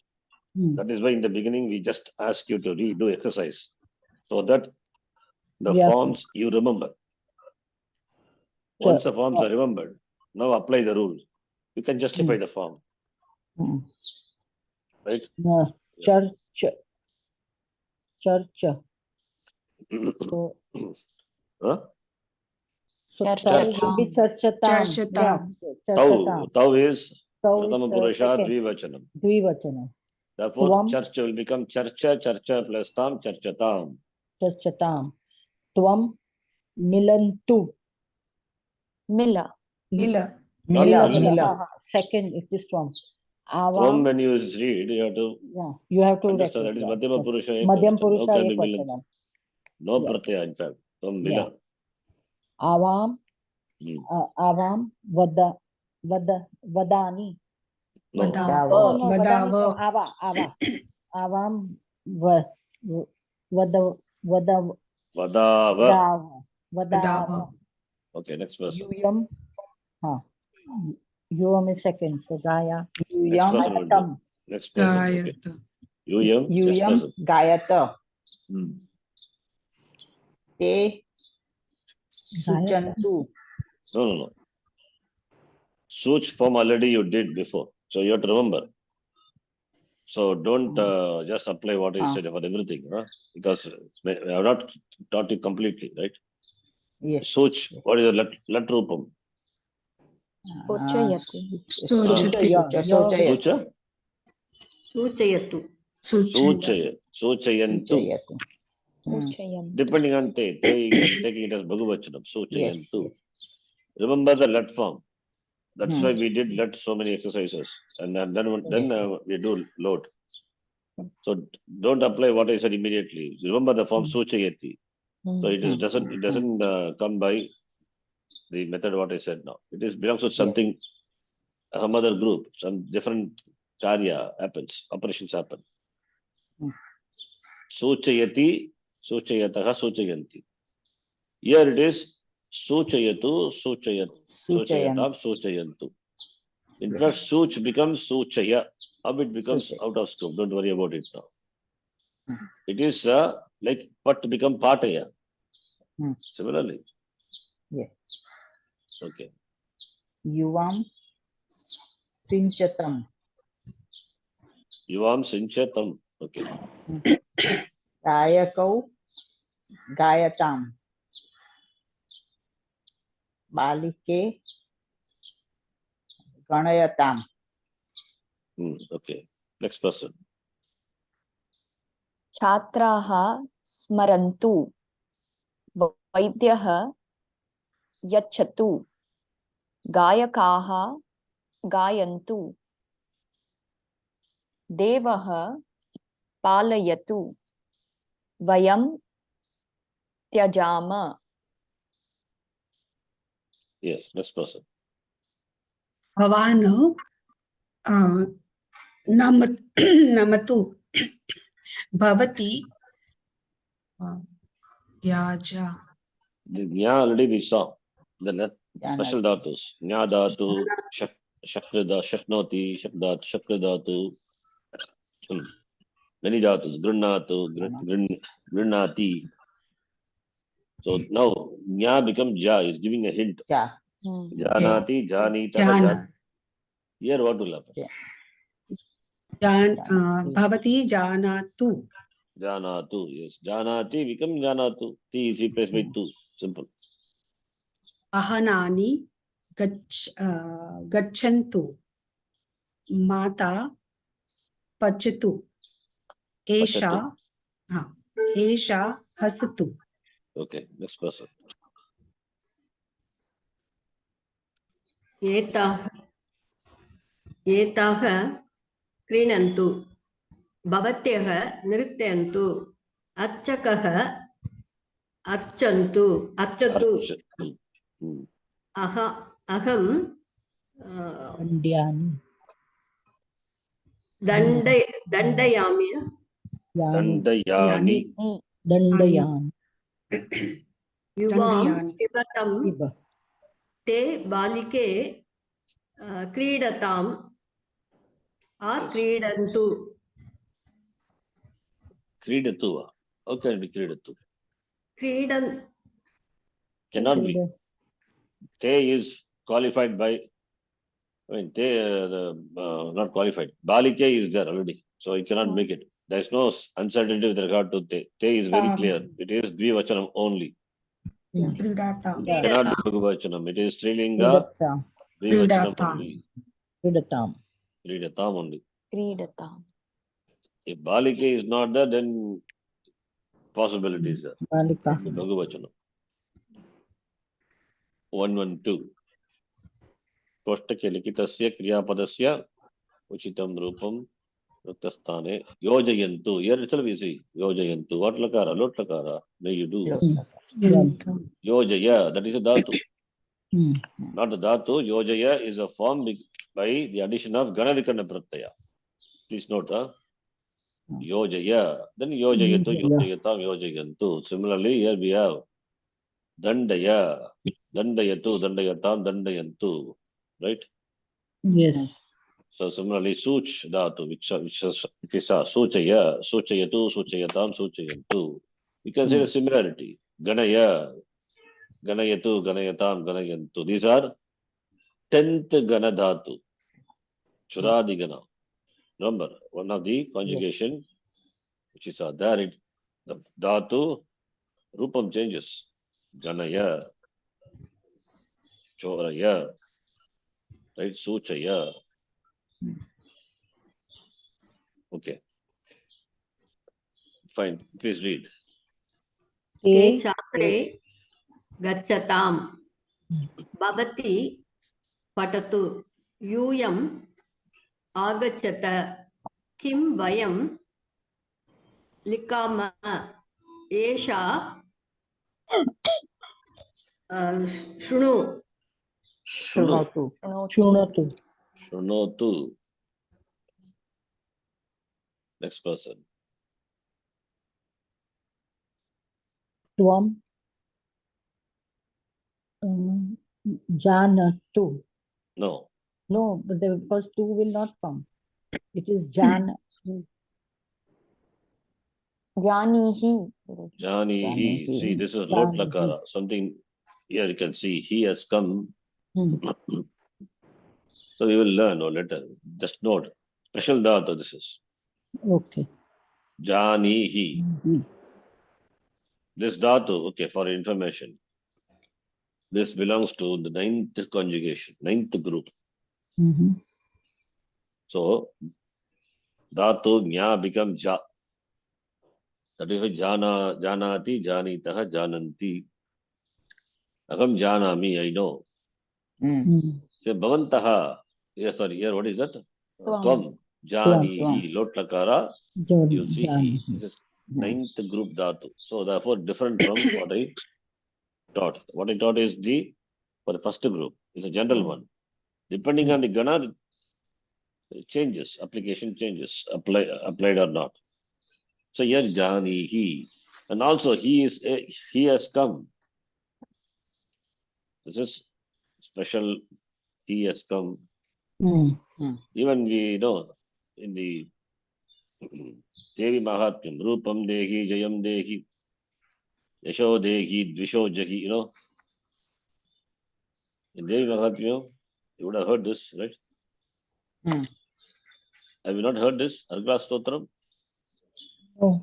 [SPEAKER 3] Hmm.
[SPEAKER 1] That is why in the beginning we just ask you to do exercise so that the
[SPEAKER 3] Yeah.
[SPEAKER 1] forms you remember. Once the forms are remembered, now apply the rule. You can justify the form,
[SPEAKER 3] Hmm.
[SPEAKER 1] right?
[SPEAKER 3] Church. So,
[SPEAKER 1] Huh?
[SPEAKER 3] so
[SPEAKER 2] Church.
[SPEAKER 3] tau will be charchatam.
[SPEAKER 5] Charchatam.
[SPEAKER 3] Yeah,
[SPEAKER 1] Tau.
[SPEAKER 3] charchatam.
[SPEAKER 1] Tau is
[SPEAKER 3] Tau is
[SPEAKER 1] Pratama Purusha
[SPEAKER 3] second.
[SPEAKER 1] Dvivachanam.
[SPEAKER 3] Dvivachanam.
[SPEAKER 1] Therefore,
[SPEAKER 3] Tvam.
[SPEAKER 1] church will become charcha plus tam, charchatam.
[SPEAKER 3] Charchatam. Tvam milantu.
[SPEAKER 2] Mila.
[SPEAKER 5] Mila.
[SPEAKER 3] Mila. Second, it is tvam.
[SPEAKER 1] Tvam,
[SPEAKER 3] Avam.
[SPEAKER 1] when you read, you have to
[SPEAKER 3] Yeah, you have to
[SPEAKER 1] understand that is
[SPEAKER 3] recognize.
[SPEAKER 1] Madhyama Purusha
[SPEAKER 3] Madhyam
[SPEAKER 1] Ekvachanam. How
[SPEAKER 3] Purusha
[SPEAKER 1] can be milant?
[SPEAKER 3] Ekvachanam.
[SPEAKER 1] No
[SPEAKER 3] Yeah.
[SPEAKER 1] pratyaya, in fact. Tvam
[SPEAKER 3] Yeah.
[SPEAKER 1] mila.
[SPEAKER 3] Avam. Avam vadani.
[SPEAKER 1] No.
[SPEAKER 5] Vadava.
[SPEAKER 3] Oh no, vadani.
[SPEAKER 5] Vadava.
[SPEAKER 3] Ava. Avam vada
[SPEAKER 1] Vadava.
[SPEAKER 3] vadava.
[SPEAKER 1] Okay, next person.
[SPEAKER 3] Yuyam. Yuyam is second. So Gaya.
[SPEAKER 1] Next person will do. Next person. Okay.
[SPEAKER 5] Gayata.
[SPEAKER 1] Yuyam. Next person.
[SPEAKER 7] Gayata.
[SPEAKER 1] Hmm.
[SPEAKER 7] Te Suchantu.
[SPEAKER 1] No. Such form already you did before. So you have to remember. So don't just apply what I said for everything. Because I have not taught you completely, right?
[SPEAKER 7] Yes.
[SPEAKER 1] Such, what is the latrupam?
[SPEAKER 2] Uchayati.
[SPEAKER 5] Suchati.
[SPEAKER 1] Sucha?
[SPEAKER 6] Suchayatu.
[SPEAKER 5] Suchati.
[SPEAKER 1] Suchayantu.
[SPEAKER 2] Uchayan.
[SPEAKER 1] Depending on te, you can take it as Bhagavachanam. Suchayantu. Remember the let form. That's why we did let so many exercises. And then we do load. So don't apply what I said immediately. Remember the form Suchayati. So it doesn't come by the method what I said now. It belongs to something, some other group, some different karya happens, operations happen. Suchayati, Suchayataha, Suchayanti. Here it is Suchayatu, Suchayatam, Suchayantu. In fact, Such becomes Suchaya. How it becomes out of scope. Don't worry about it now. It is like Pat become Pataya. Similarly.
[SPEAKER 7] Yes.
[SPEAKER 1] Okay.
[SPEAKER 7] Yuvam Sinchatam.
[SPEAKER 1] Yuvam Sinchatam. Okay.
[SPEAKER 7] Gayakau Gayatam. Balike Ganayatam.
[SPEAKER 1] Okay. Next person.
[SPEAKER 2] Chhatraha smarantu. Vaidyaha yachatu. Gayakaha gayantu. Devaha palayatu. Vayam tyajama.
[SPEAKER 1] Yes, next person.
[SPEAKER 5] Bhavana namatu bhavati yaja.
[SPEAKER 1] The Nya already we saw. The special dhatus. Nya dhatu, shakrida, shaknoti, shakdat, shakridhatu. Many dhatus. Grunatu, grunati. So now Nya becomes Ja, is giving a hint.
[SPEAKER 7] Ja.
[SPEAKER 1] Janati, Janita,
[SPEAKER 5] Jana.
[SPEAKER 1] Here what will happen?
[SPEAKER 5] Bhavati janatu.
[SPEAKER 1] Janatu, yes. Janati become Janatu. T is replaced by tu. Simple.
[SPEAKER 5] Ahanani gachantu. Mata pachatu. Esha hasatu.
[SPEAKER 1] Okay, next person.
[SPEAKER 6] एताः क्रीडन्तु भवत्यः नृत्यन्तु अर्चकः अर्चन्तु
[SPEAKER 1] Archatu. Hmm.
[SPEAKER 6] अहं
[SPEAKER 4] Dandyani.
[SPEAKER 6] दण्डयामि
[SPEAKER 4] Yani.
[SPEAKER 1] Dandayani.
[SPEAKER 4] Dandayani.
[SPEAKER 6] युवां
[SPEAKER 5] दण्डयामि।
[SPEAKER 6] पिबतं
[SPEAKER 4] Iba.
[SPEAKER 6] ते बालिके क्रीडताम् क्रीडन्तु
[SPEAKER 1] Kridatu. How can it be Kridatu?
[SPEAKER 6] क्रीडन्
[SPEAKER 1] Cannot be. Te is qualified by, Te, not qualified. Balike is there already. So you cannot make it. There is no uncertainty with regard to Te. Te is very clear. It is Dvivachanam only.
[SPEAKER 5] क्रीडाताम्
[SPEAKER 1] It cannot be Bhagavachanam. It is Strilinga
[SPEAKER 4] Kridatam.
[SPEAKER 1] Dvivachanam
[SPEAKER 5] Kridatam.
[SPEAKER 1] only.
[SPEAKER 4] Kridatam.
[SPEAKER 1] Kridatam only.
[SPEAKER 2] Kridatam.
[SPEAKER 1] If Balike is not there, then possibility is there.
[SPEAKER 4] Balika.
[SPEAKER 1] Bhagavachanam. 112. कोष्टके लिखितस्य क्रियापदस्य उचितं रूपं रिक्तस्थाने योजयन्तु. Here itself we see योजयन्तु. What lakara? Lot lakara. May you do. Yojaya. That is a dhatu. Not the dhatu. Yojaya is a form by the addition of gana vikarna pratyaya. Please note. Yojaya. Then yojayatu, yojayatam, yojayantu. Similarly, here we have dandaya. Dandayatu, dandayatam, dandayantu. Right?
[SPEAKER 4] Yes.
[SPEAKER 1] So similarly, such dhatu, which is suchaya, suchayatu, suchayatam, suchayantu. You can say the similarity. Ganaya, ganayatu, ganayatam, ganayantu. These are 10th gana dhatu. Churadi gana. Remember, one of the conjugation which is there, the dhatu, rupam changes. Ganaya, choraya, right? Suchaya. Okay. Fine. Please read.
[SPEAKER 6] ते छात्रे गच्छताम् भवती पठतु यूयम् आगच्छत किं वयं लिखामः एषा शृणु
[SPEAKER 7] Shrunotu.
[SPEAKER 4] Shunatu.
[SPEAKER 1] Shrunotu. Next person.
[SPEAKER 4] Tvam. Janatu.
[SPEAKER 1] No.
[SPEAKER 4] No, but the first two will not come. It is Jana.
[SPEAKER 2] Janihi.
[SPEAKER 1] Janihi. See, this is lot lakara. Something here you can see. He has come. So we will learn later. Just note. Special dhatu this is.
[SPEAKER 4] Okay.
[SPEAKER 1] Janihi. This dhatu, okay, for information. This belongs to the 9th conjugation, 9th group. So, dhatu nya become ja. That is why jana, janati, janitah, jananti. Aham janami, I know. So, bhavantaha. Yes, sorry, here what is that? Tvam. Janihi. Lot lakara. You will see he. This is 9th group dhatu. So, therefore, different from what I taught. What I taught is for the first group. It's a general one. Depending on the gana, it changes. Application changes. Applied or not. So here Jani, he. And also he has come. This is special. He has come. Even we know in the Devi Mahatmyam, Rupam Dehi, Jayam Dehi, Yasho Dehi, Dvisho Jahi, in Devi Mahatmyam, you would have heard this, right? Have you not heard this? Argla Stotram?
[SPEAKER 4] Oh.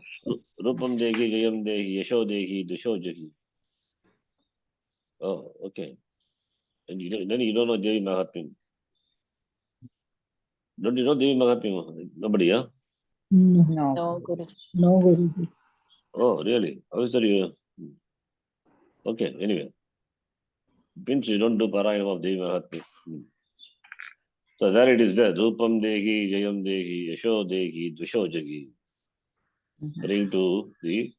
[SPEAKER 1] Rupam Dehi, Jayam Dehi, Yasho Dehi, Dvisho Jahi. Oh, okay. And then you don't know Devi Mahatmyam. Don't you know Devi Mahatmyam? Nobody, huh?
[SPEAKER 7] No.
[SPEAKER 2] No, Guru.
[SPEAKER 4] No, Guru.
[SPEAKER 1] Oh, really? How is that you? Okay, anyway. Means you don't do Parayanam of Devi Mahatmya. So there it is there. Rupam Dehi, Jayam Dehi, Yasho Dehi, Dvisho Jagi. Bring to the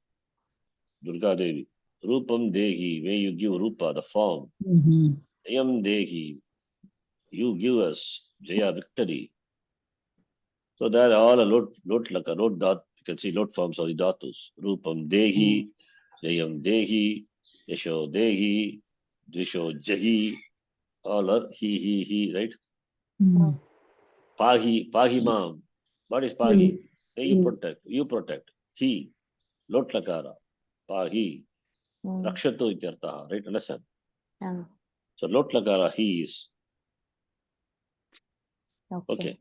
[SPEAKER 1] Durga Devi. Rupam Dehi, where you give Rupa, the form. Jayam Dehi, you give us Jaya, victory. So there are all a lot laka, lot dat. You can see lot forms of the dhatus. Rupam Dehi, Jayam Dehi, Yasho Dehi, Dvisho Jagi. All are he, right? Pahi, Pahi Mam. What is Pahi? You protect. He, lot lakara. Pahi, Rakshatu ityartaha, right? Understand?
[SPEAKER 2] Yeah.
[SPEAKER 1] So lot lakara, he is. Okay.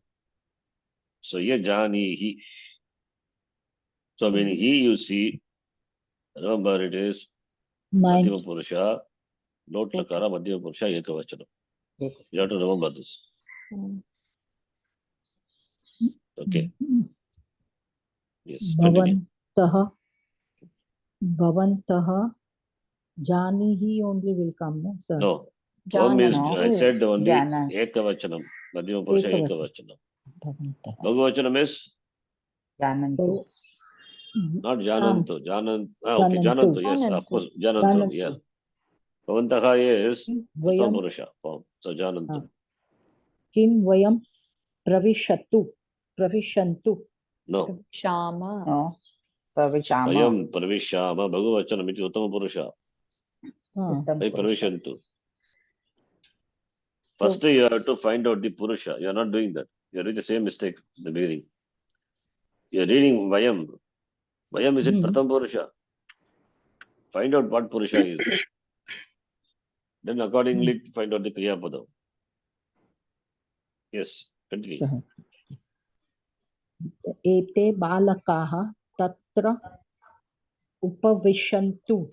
[SPEAKER 1] So ye jani, he. So when he you see, remember it is Madhyama Purusha, lot lakara, Madhyama Purusha, Ekavachana. You have to remember this. Okay. Yes. Continue.
[SPEAKER 4] Bhavantaha, Janihi only will come, no, sir?
[SPEAKER 1] No. One is,
[SPEAKER 7] No.
[SPEAKER 1] I said only
[SPEAKER 7] Jana.
[SPEAKER 1] Ekavachanam. Madhyama Purusha, Ekavachanam.
[SPEAKER 4] Bhavantaha.
[SPEAKER 1] Bhagavachanam is
[SPEAKER 7] Janantu.
[SPEAKER 1] not Janantu. Okay, Janantu, yes, of course. Janantu, yeah. Bhavantaha is Prathama Purusha form. So Janantu.
[SPEAKER 4] Kim Vayam Pravishantu.
[SPEAKER 1] No.
[SPEAKER 2] Shama.
[SPEAKER 7] No. Pravishama.
[SPEAKER 1] Vayam Pravishyama Bhagavachanam iti Uttama Purusha.
[SPEAKER 7] Uttam
[SPEAKER 1] By
[SPEAKER 7] Purusha.
[SPEAKER 1] Pravishantu. First you have to find out the Purusha. You are not doing that. You are doing the same mistake in the beginning. You are reading Vayam. Vayam is it Prathama Purusha? Find out what Purusha is. Then accordingly find out the Kriya Padam. Yes, continue.
[SPEAKER 4] Ete balakaha tatra upavishantu.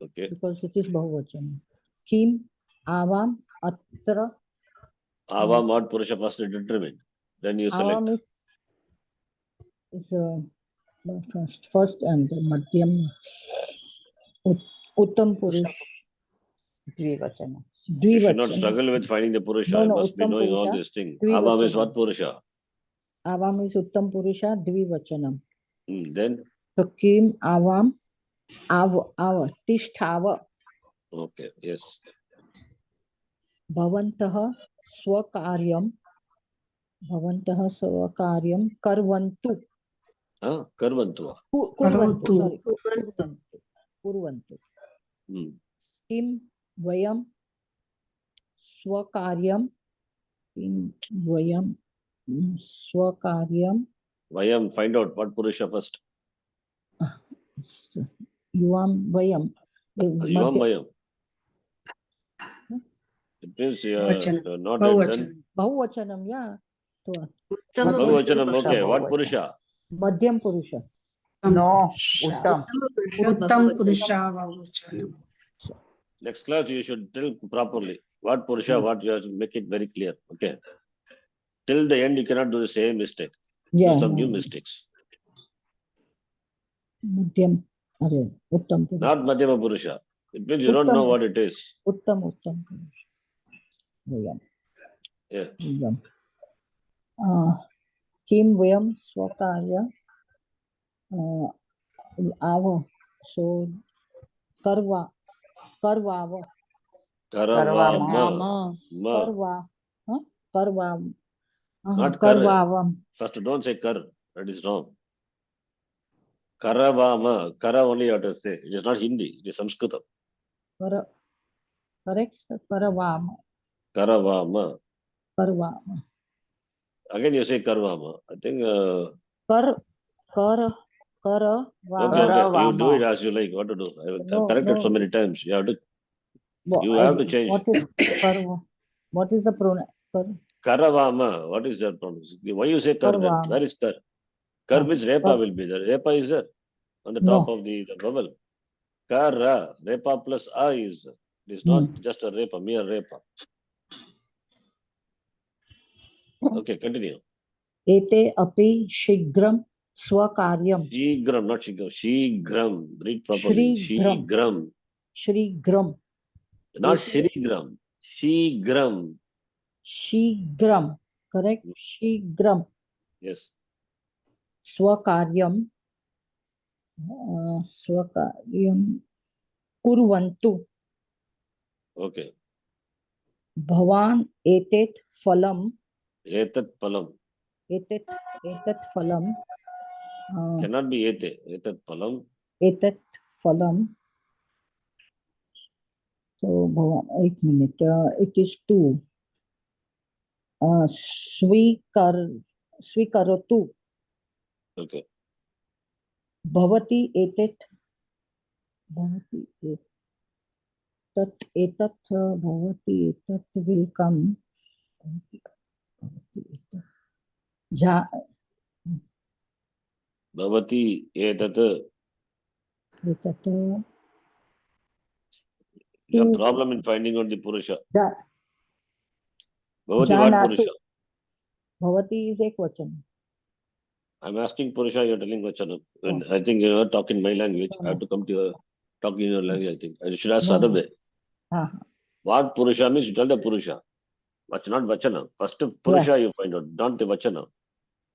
[SPEAKER 1] Okay.
[SPEAKER 4] Because it is Bahuvachan. Kim avam atra.
[SPEAKER 1] Avam what Purusha first determine. Then you select.
[SPEAKER 4] Avam is first and Madhyam. Uttam Purush.
[SPEAKER 7] Dvivachana.
[SPEAKER 1] You should not struggle with finding the Purusha.
[SPEAKER 4] No,
[SPEAKER 1] You
[SPEAKER 4] no,
[SPEAKER 1] must be
[SPEAKER 4] Uttam
[SPEAKER 1] knowing all
[SPEAKER 4] Purusha,
[SPEAKER 1] these things.
[SPEAKER 4] Dvivachana.
[SPEAKER 1] Avam is what Purusha?
[SPEAKER 4] Avam is Uttam Purusha Dvivachanam.
[SPEAKER 1] Then?
[SPEAKER 4] So Kim avam ava tishtava.
[SPEAKER 1] Okay, yes.
[SPEAKER 4] Bhavantaha swakaryam karvantu.
[SPEAKER 1] Karvantu.
[SPEAKER 4] Kurvantu, sorry. Kurvantu. Kim vayam swakaryam
[SPEAKER 1] Vayam, find out what Purusha first.
[SPEAKER 4] yuvam vayam.
[SPEAKER 1] Yuvam Vayam. It means you are not yet done.
[SPEAKER 4] Bahuvachanam, yeah.
[SPEAKER 1] Bahuvachanam, okay. What Purusha?
[SPEAKER 4] Madhyam Purusha.
[SPEAKER 7] No. Uttam.
[SPEAKER 5] Uttam Purusha Bahuvachanam.
[SPEAKER 1] Next class you should tell properly. What Purusha, what you have to make it very clear. Okay. Till the end you cannot do the same mistake.
[SPEAKER 4] Yeah.
[SPEAKER 1] Do some new mistakes.
[SPEAKER 4] Madhyam. Uttam Purusha.
[SPEAKER 1] Not Madhyama Purusha. It means you don't know what it is.
[SPEAKER 4] Uttam Purusha. Vayam.
[SPEAKER 1] Yeah.
[SPEAKER 4] Vayam. Kim vayam swakarya ava. So karvava.
[SPEAKER 1] Karavama.
[SPEAKER 4] Karvam.
[SPEAKER 1] Not
[SPEAKER 4] Karvavam.
[SPEAKER 1] First don't say kar. That is wrong. Karavama. Kara only you have to say. It is not Hindi. It is Saṃskṛtam.
[SPEAKER 4] Correct? Karavama.
[SPEAKER 1] Karavama.
[SPEAKER 4] Karvama.
[SPEAKER 1] Again you say Karvama. I think...
[SPEAKER 4] Karavama.
[SPEAKER 1] Okay. You do it as you like. What to do? I have corrected so many times. You have to change.
[SPEAKER 4] What is Karva? What is the pronoun?
[SPEAKER 1] Karavama. What is that pronoun? Why you say kar?
[SPEAKER 4] Karavama.
[SPEAKER 1] Where is kar? Kar means repa will be there. Repa is there on the top of the vowel. Kara. Repa plus a is there. It is not just a repa, mere repa. Okay, continue.
[SPEAKER 4] Ete api shigram swakaryam.
[SPEAKER 1] Shigram, not shigram. Shigram. Read properly. Shigram.
[SPEAKER 4] Shrigram.
[SPEAKER 1] Not Shirigram. Shigram.
[SPEAKER 4] Shigram. Correct? Shigram.
[SPEAKER 1] Yes.
[SPEAKER 4] Swakaryam. Swakaryam. Kurvantu.
[SPEAKER 1] Okay.
[SPEAKER 4] Bhavan etet phalam.
[SPEAKER 1] Etat palam.
[SPEAKER 4] Etet phalam.
[SPEAKER 1] Cannot be ete. Etat palam.
[SPEAKER 4] Etet phalam. So, Bhavan, 1 minute. It is 2. Swikaratu.
[SPEAKER 1] Okay.
[SPEAKER 4] Bhavati etet. Etat bhavati etat will come.
[SPEAKER 1] Bhavati etat.
[SPEAKER 4] Etat.
[SPEAKER 1] You have problem in finding out the Purusha.
[SPEAKER 4] Ja-
[SPEAKER 1] Bhavati what
[SPEAKER 4] Janatu.
[SPEAKER 1] Purusha?
[SPEAKER 4] Bhavati is ekvachan.
[SPEAKER 1] I'm asking Purusha, you're telling Vachana. When I think you're talking my language, I have to come to your talking in your language, I think. I should ask
[SPEAKER 4] No.
[SPEAKER 1] other way.
[SPEAKER 4] Uh-huh.
[SPEAKER 1] What Purusha means, you tell the Purusha. But not Vachana. First Purusha you find out, not the Vachana.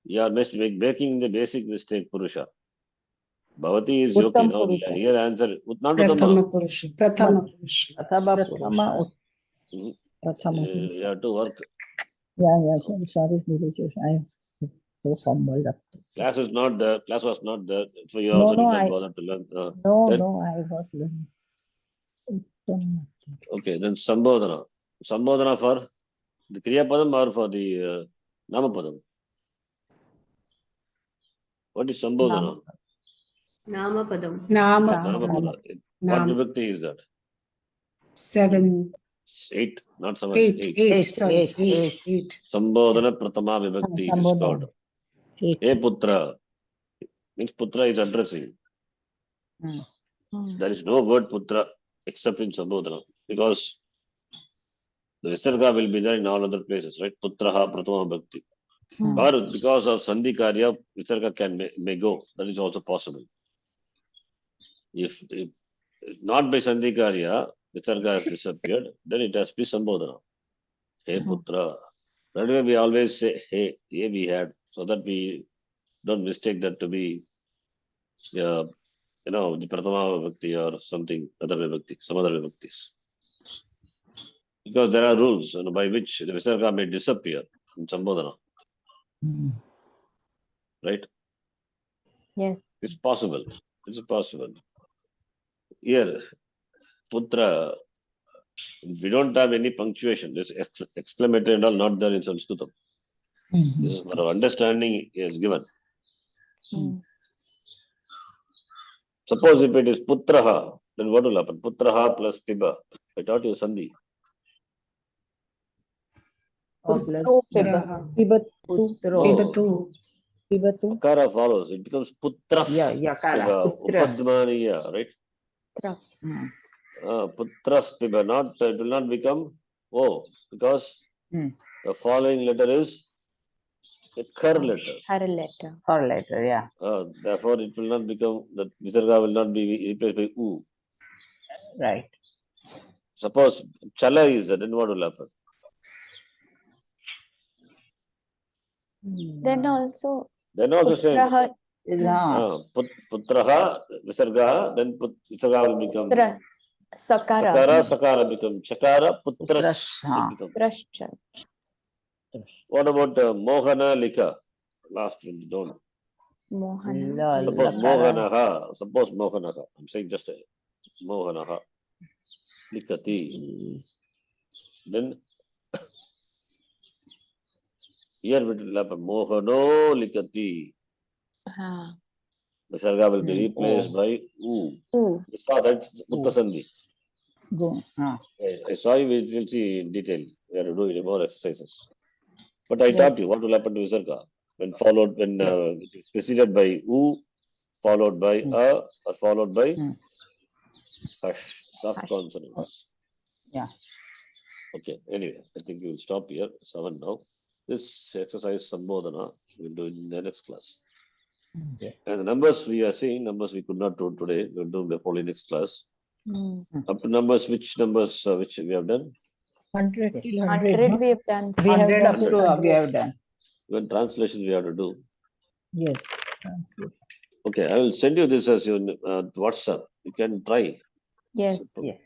[SPEAKER 1] You are making the basic mistake, Purusha. Bhavati is okay.
[SPEAKER 4] Uttam
[SPEAKER 1] Now
[SPEAKER 4] Purusha.
[SPEAKER 1] here answer. Not
[SPEAKER 5] Prathama
[SPEAKER 1] Uttama.
[SPEAKER 5] Purusha. Prathama Purusha.
[SPEAKER 7] Prathama Purusha.
[SPEAKER 4] Prathama.
[SPEAKER 1] You have to work.
[SPEAKER 4] Yeah. Sorry, Nilesh. I am so fumbled up.
[SPEAKER 1] Class was not there. So you
[SPEAKER 4] No,
[SPEAKER 1] also did
[SPEAKER 4] no,
[SPEAKER 1] not
[SPEAKER 4] I-
[SPEAKER 1] bother to learn.
[SPEAKER 4] No,
[SPEAKER 1] Then-
[SPEAKER 4] I was learning. Uttam.
[SPEAKER 1] Okay, then Sambodhana. Sambodhana for the Kriya Padam or for the Nama Padam? What is Sambodhana?
[SPEAKER 6] Namapadam.
[SPEAKER 5] Nama.
[SPEAKER 1] Nama Pada. What
[SPEAKER 5] Nama.
[SPEAKER 1] vibhakti is that?
[SPEAKER 5] 7,
[SPEAKER 1] 8, not 7.
[SPEAKER 5] 8, 8, sorry, 8.
[SPEAKER 1] Sambodhana Pratama Vibhakti it is
[SPEAKER 4] Sambodhana.
[SPEAKER 1] called.
[SPEAKER 4] Eight.
[SPEAKER 1] Hey Putra. Means Putra is addressing.
[SPEAKER 2] Hmm.
[SPEAKER 1] There is no word Putra except in Sambodhana because the Visarga will be there in all other places, right? Putraha Pratama Vibhakti.
[SPEAKER 2] Hmm.
[SPEAKER 1] Or because of Sandhi Karya, Visarga may go. That is also possible. If not by Sandhi Karya, Visarga has disappeared, then it has to be Sambodhana. Hey Putra. That way we always say, hey, we had, so that we don't mistake that to be, the Pratama Vibhakti or something, other Vibhakti, some other Vibhaktis. Because there are rules by which the Visarga may disappear in Sambodhana, right?
[SPEAKER 2] Yes.
[SPEAKER 1] It's possible. It's possible. Here, Putra, we don't have any punctuation. This exclamatory and all not there in Saṃskṛtam. This is for our understanding is given.
[SPEAKER 2] Hmm.
[SPEAKER 1] Suppose if it is Putraha, then what will happen? Putraha plus Piba. I taught you Sandhi.
[SPEAKER 3] Putro
[SPEAKER 5] Putraha.
[SPEAKER 3] Putro.
[SPEAKER 5] Pibatu.
[SPEAKER 1] Akara follows. It becomes Putraf.
[SPEAKER 7] Yeah, yakara.
[SPEAKER 1] Piba.
[SPEAKER 7] Putra.
[SPEAKER 1] Upadmaniya, right?
[SPEAKER 2] Traf.
[SPEAKER 1] Putraf Piba. It will not become O because the following letter is a Khar letter.
[SPEAKER 2] Her letter.
[SPEAKER 7] For later, yeah.
[SPEAKER 1] Therefore, it will not become, the Visarga will not be replaced by U.
[SPEAKER 7] Right.
[SPEAKER 1] Suppose Chala is there, then what will happen?
[SPEAKER 2] Then also
[SPEAKER 1] Then also same.
[SPEAKER 2] Putraha.
[SPEAKER 1] Putraha, Visarga, then Visarga will become
[SPEAKER 2] Putra. Sakara.
[SPEAKER 1] Sakara become Chakara, Putras.
[SPEAKER 7] Putras,
[SPEAKER 1] It becomes.
[SPEAKER 2] Trashcha.
[SPEAKER 1] What about Mohana Lika? Last one, don't.
[SPEAKER 2] Mohana.
[SPEAKER 1] Suppose
[SPEAKER 7] Lakara.
[SPEAKER 1] Mohanaha. I'm saying just Mohanaha. Likati. Then here it will happen. Mohano Likati.
[SPEAKER 2] Ha.
[SPEAKER 1] Visarga will be replaced by U.
[SPEAKER 2] U.
[SPEAKER 1] You saw that's Uttasandhi.
[SPEAKER 4] Go.
[SPEAKER 1] I saw you, we'll see in detail. We have to do more exercises. But I taught you what will happen to Visarga when it is preceded by U, followed by A, or followed by Hash, soft
[SPEAKER 2] Hash.
[SPEAKER 1] consonants.
[SPEAKER 7] Yeah.
[SPEAKER 1] Okay, anyway, I think we will stop here. 7 now. This exercise, Sambodhana, we'll do in the next class.
[SPEAKER 7] Okay.
[SPEAKER 1] And the numbers we are seeing, numbers we could not do today, we'll do in the following next class. Up to numbers, which numbers which we have done?
[SPEAKER 3] 100 till
[SPEAKER 2] 100
[SPEAKER 3] no?
[SPEAKER 2] we have done.
[SPEAKER 3] We have
[SPEAKER 7] 100
[SPEAKER 3] done
[SPEAKER 7] up
[SPEAKER 3] till
[SPEAKER 7] to
[SPEAKER 3] 100.
[SPEAKER 7] we have done.
[SPEAKER 1] Even translation we have to do.
[SPEAKER 3] Yes.
[SPEAKER 1] Okay, I will send you this as your WhatsApp. You can try.
[SPEAKER 2] Yes.
[SPEAKER 7] Yes.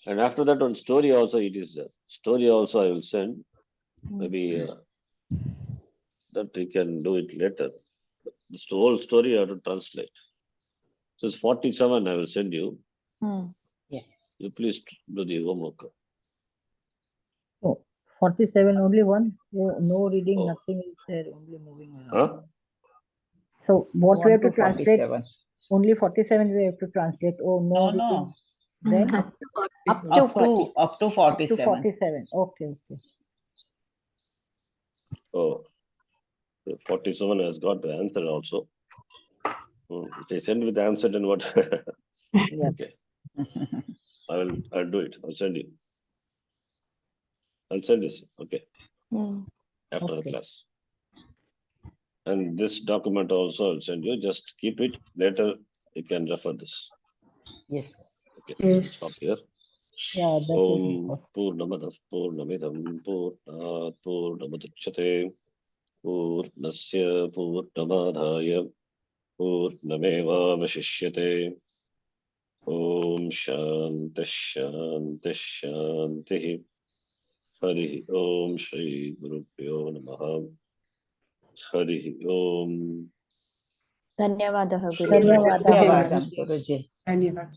[SPEAKER 1] And after that, on story also it is there. Story also I will send. Maybe that you can do it later. This whole story you have to translate. So it's 47 I will send you. You please do the homework.
[SPEAKER 3] Oh, 47 only one. No reading,
[SPEAKER 1] Oh.
[SPEAKER 3] nothing is there. Only moving around.
[SPEAKER 1] Huh?
[SPEAKER 3] So what we
[SPEAKER 7] 1
[SPEAKER 3] have to
[SPEAKER 7] to
[SPEAKER 3] translate?
[SPEAKER 7] 47.
[SPEAKER 3] Only 47 we have to translate. Oh no.
[SPEAKER 7] No.
[SPEAKER 3] Reading. Then
[SPEAKER 2] Up
[SPEAKER 7] Up
[SPEAKER 2] to
[SPEAKER 7] to
[SPEAKER 2] 40.
[SPEAKER 7] up to
[SPEAKER 3] up to
[SPEAKER 7] 47.
[SPEAKER 3] 47. Okay.
[SPEAKER 1] Oh, 47 has got the answer also. If I send with the answer, then what?
[SPEAKER 3] Yeah.
[SPEAKER 1] Okay. I'll do it. I'll send you. I'll send this. Okay. After the
[SPEAKER 3] Okay.
[SPEAKER 1] class. And this document also I'll send you. Just keep it. Later you can refer this.
[SPEAKER 7] Yes.
[SPEAKER 1] Okay.
[SPEAKER 5] Yes.
[SPEAKER 1] Stop here.
[SPEAKER 3] Yeah, that is
[SPEAKER 1] Om
[SPEAKER 3] important.
[SPEAKER 1] Purnamadav Purnamidam Purnat Purnamudachyate Purnasya Purnamadhaya Purnamevavashishyate. Om Shanti Shanti Shanti. Hari Om Shri Gurubhyo Namaha. Hari Om.
[SPEAKER 2] Dhanyavadah Guruji.
[SPEAKER 3] Dhanyavadah.
[SPEAKER 7] Dhanyavadah, Guruji.
[SPEAKER 5] Dhanyavad.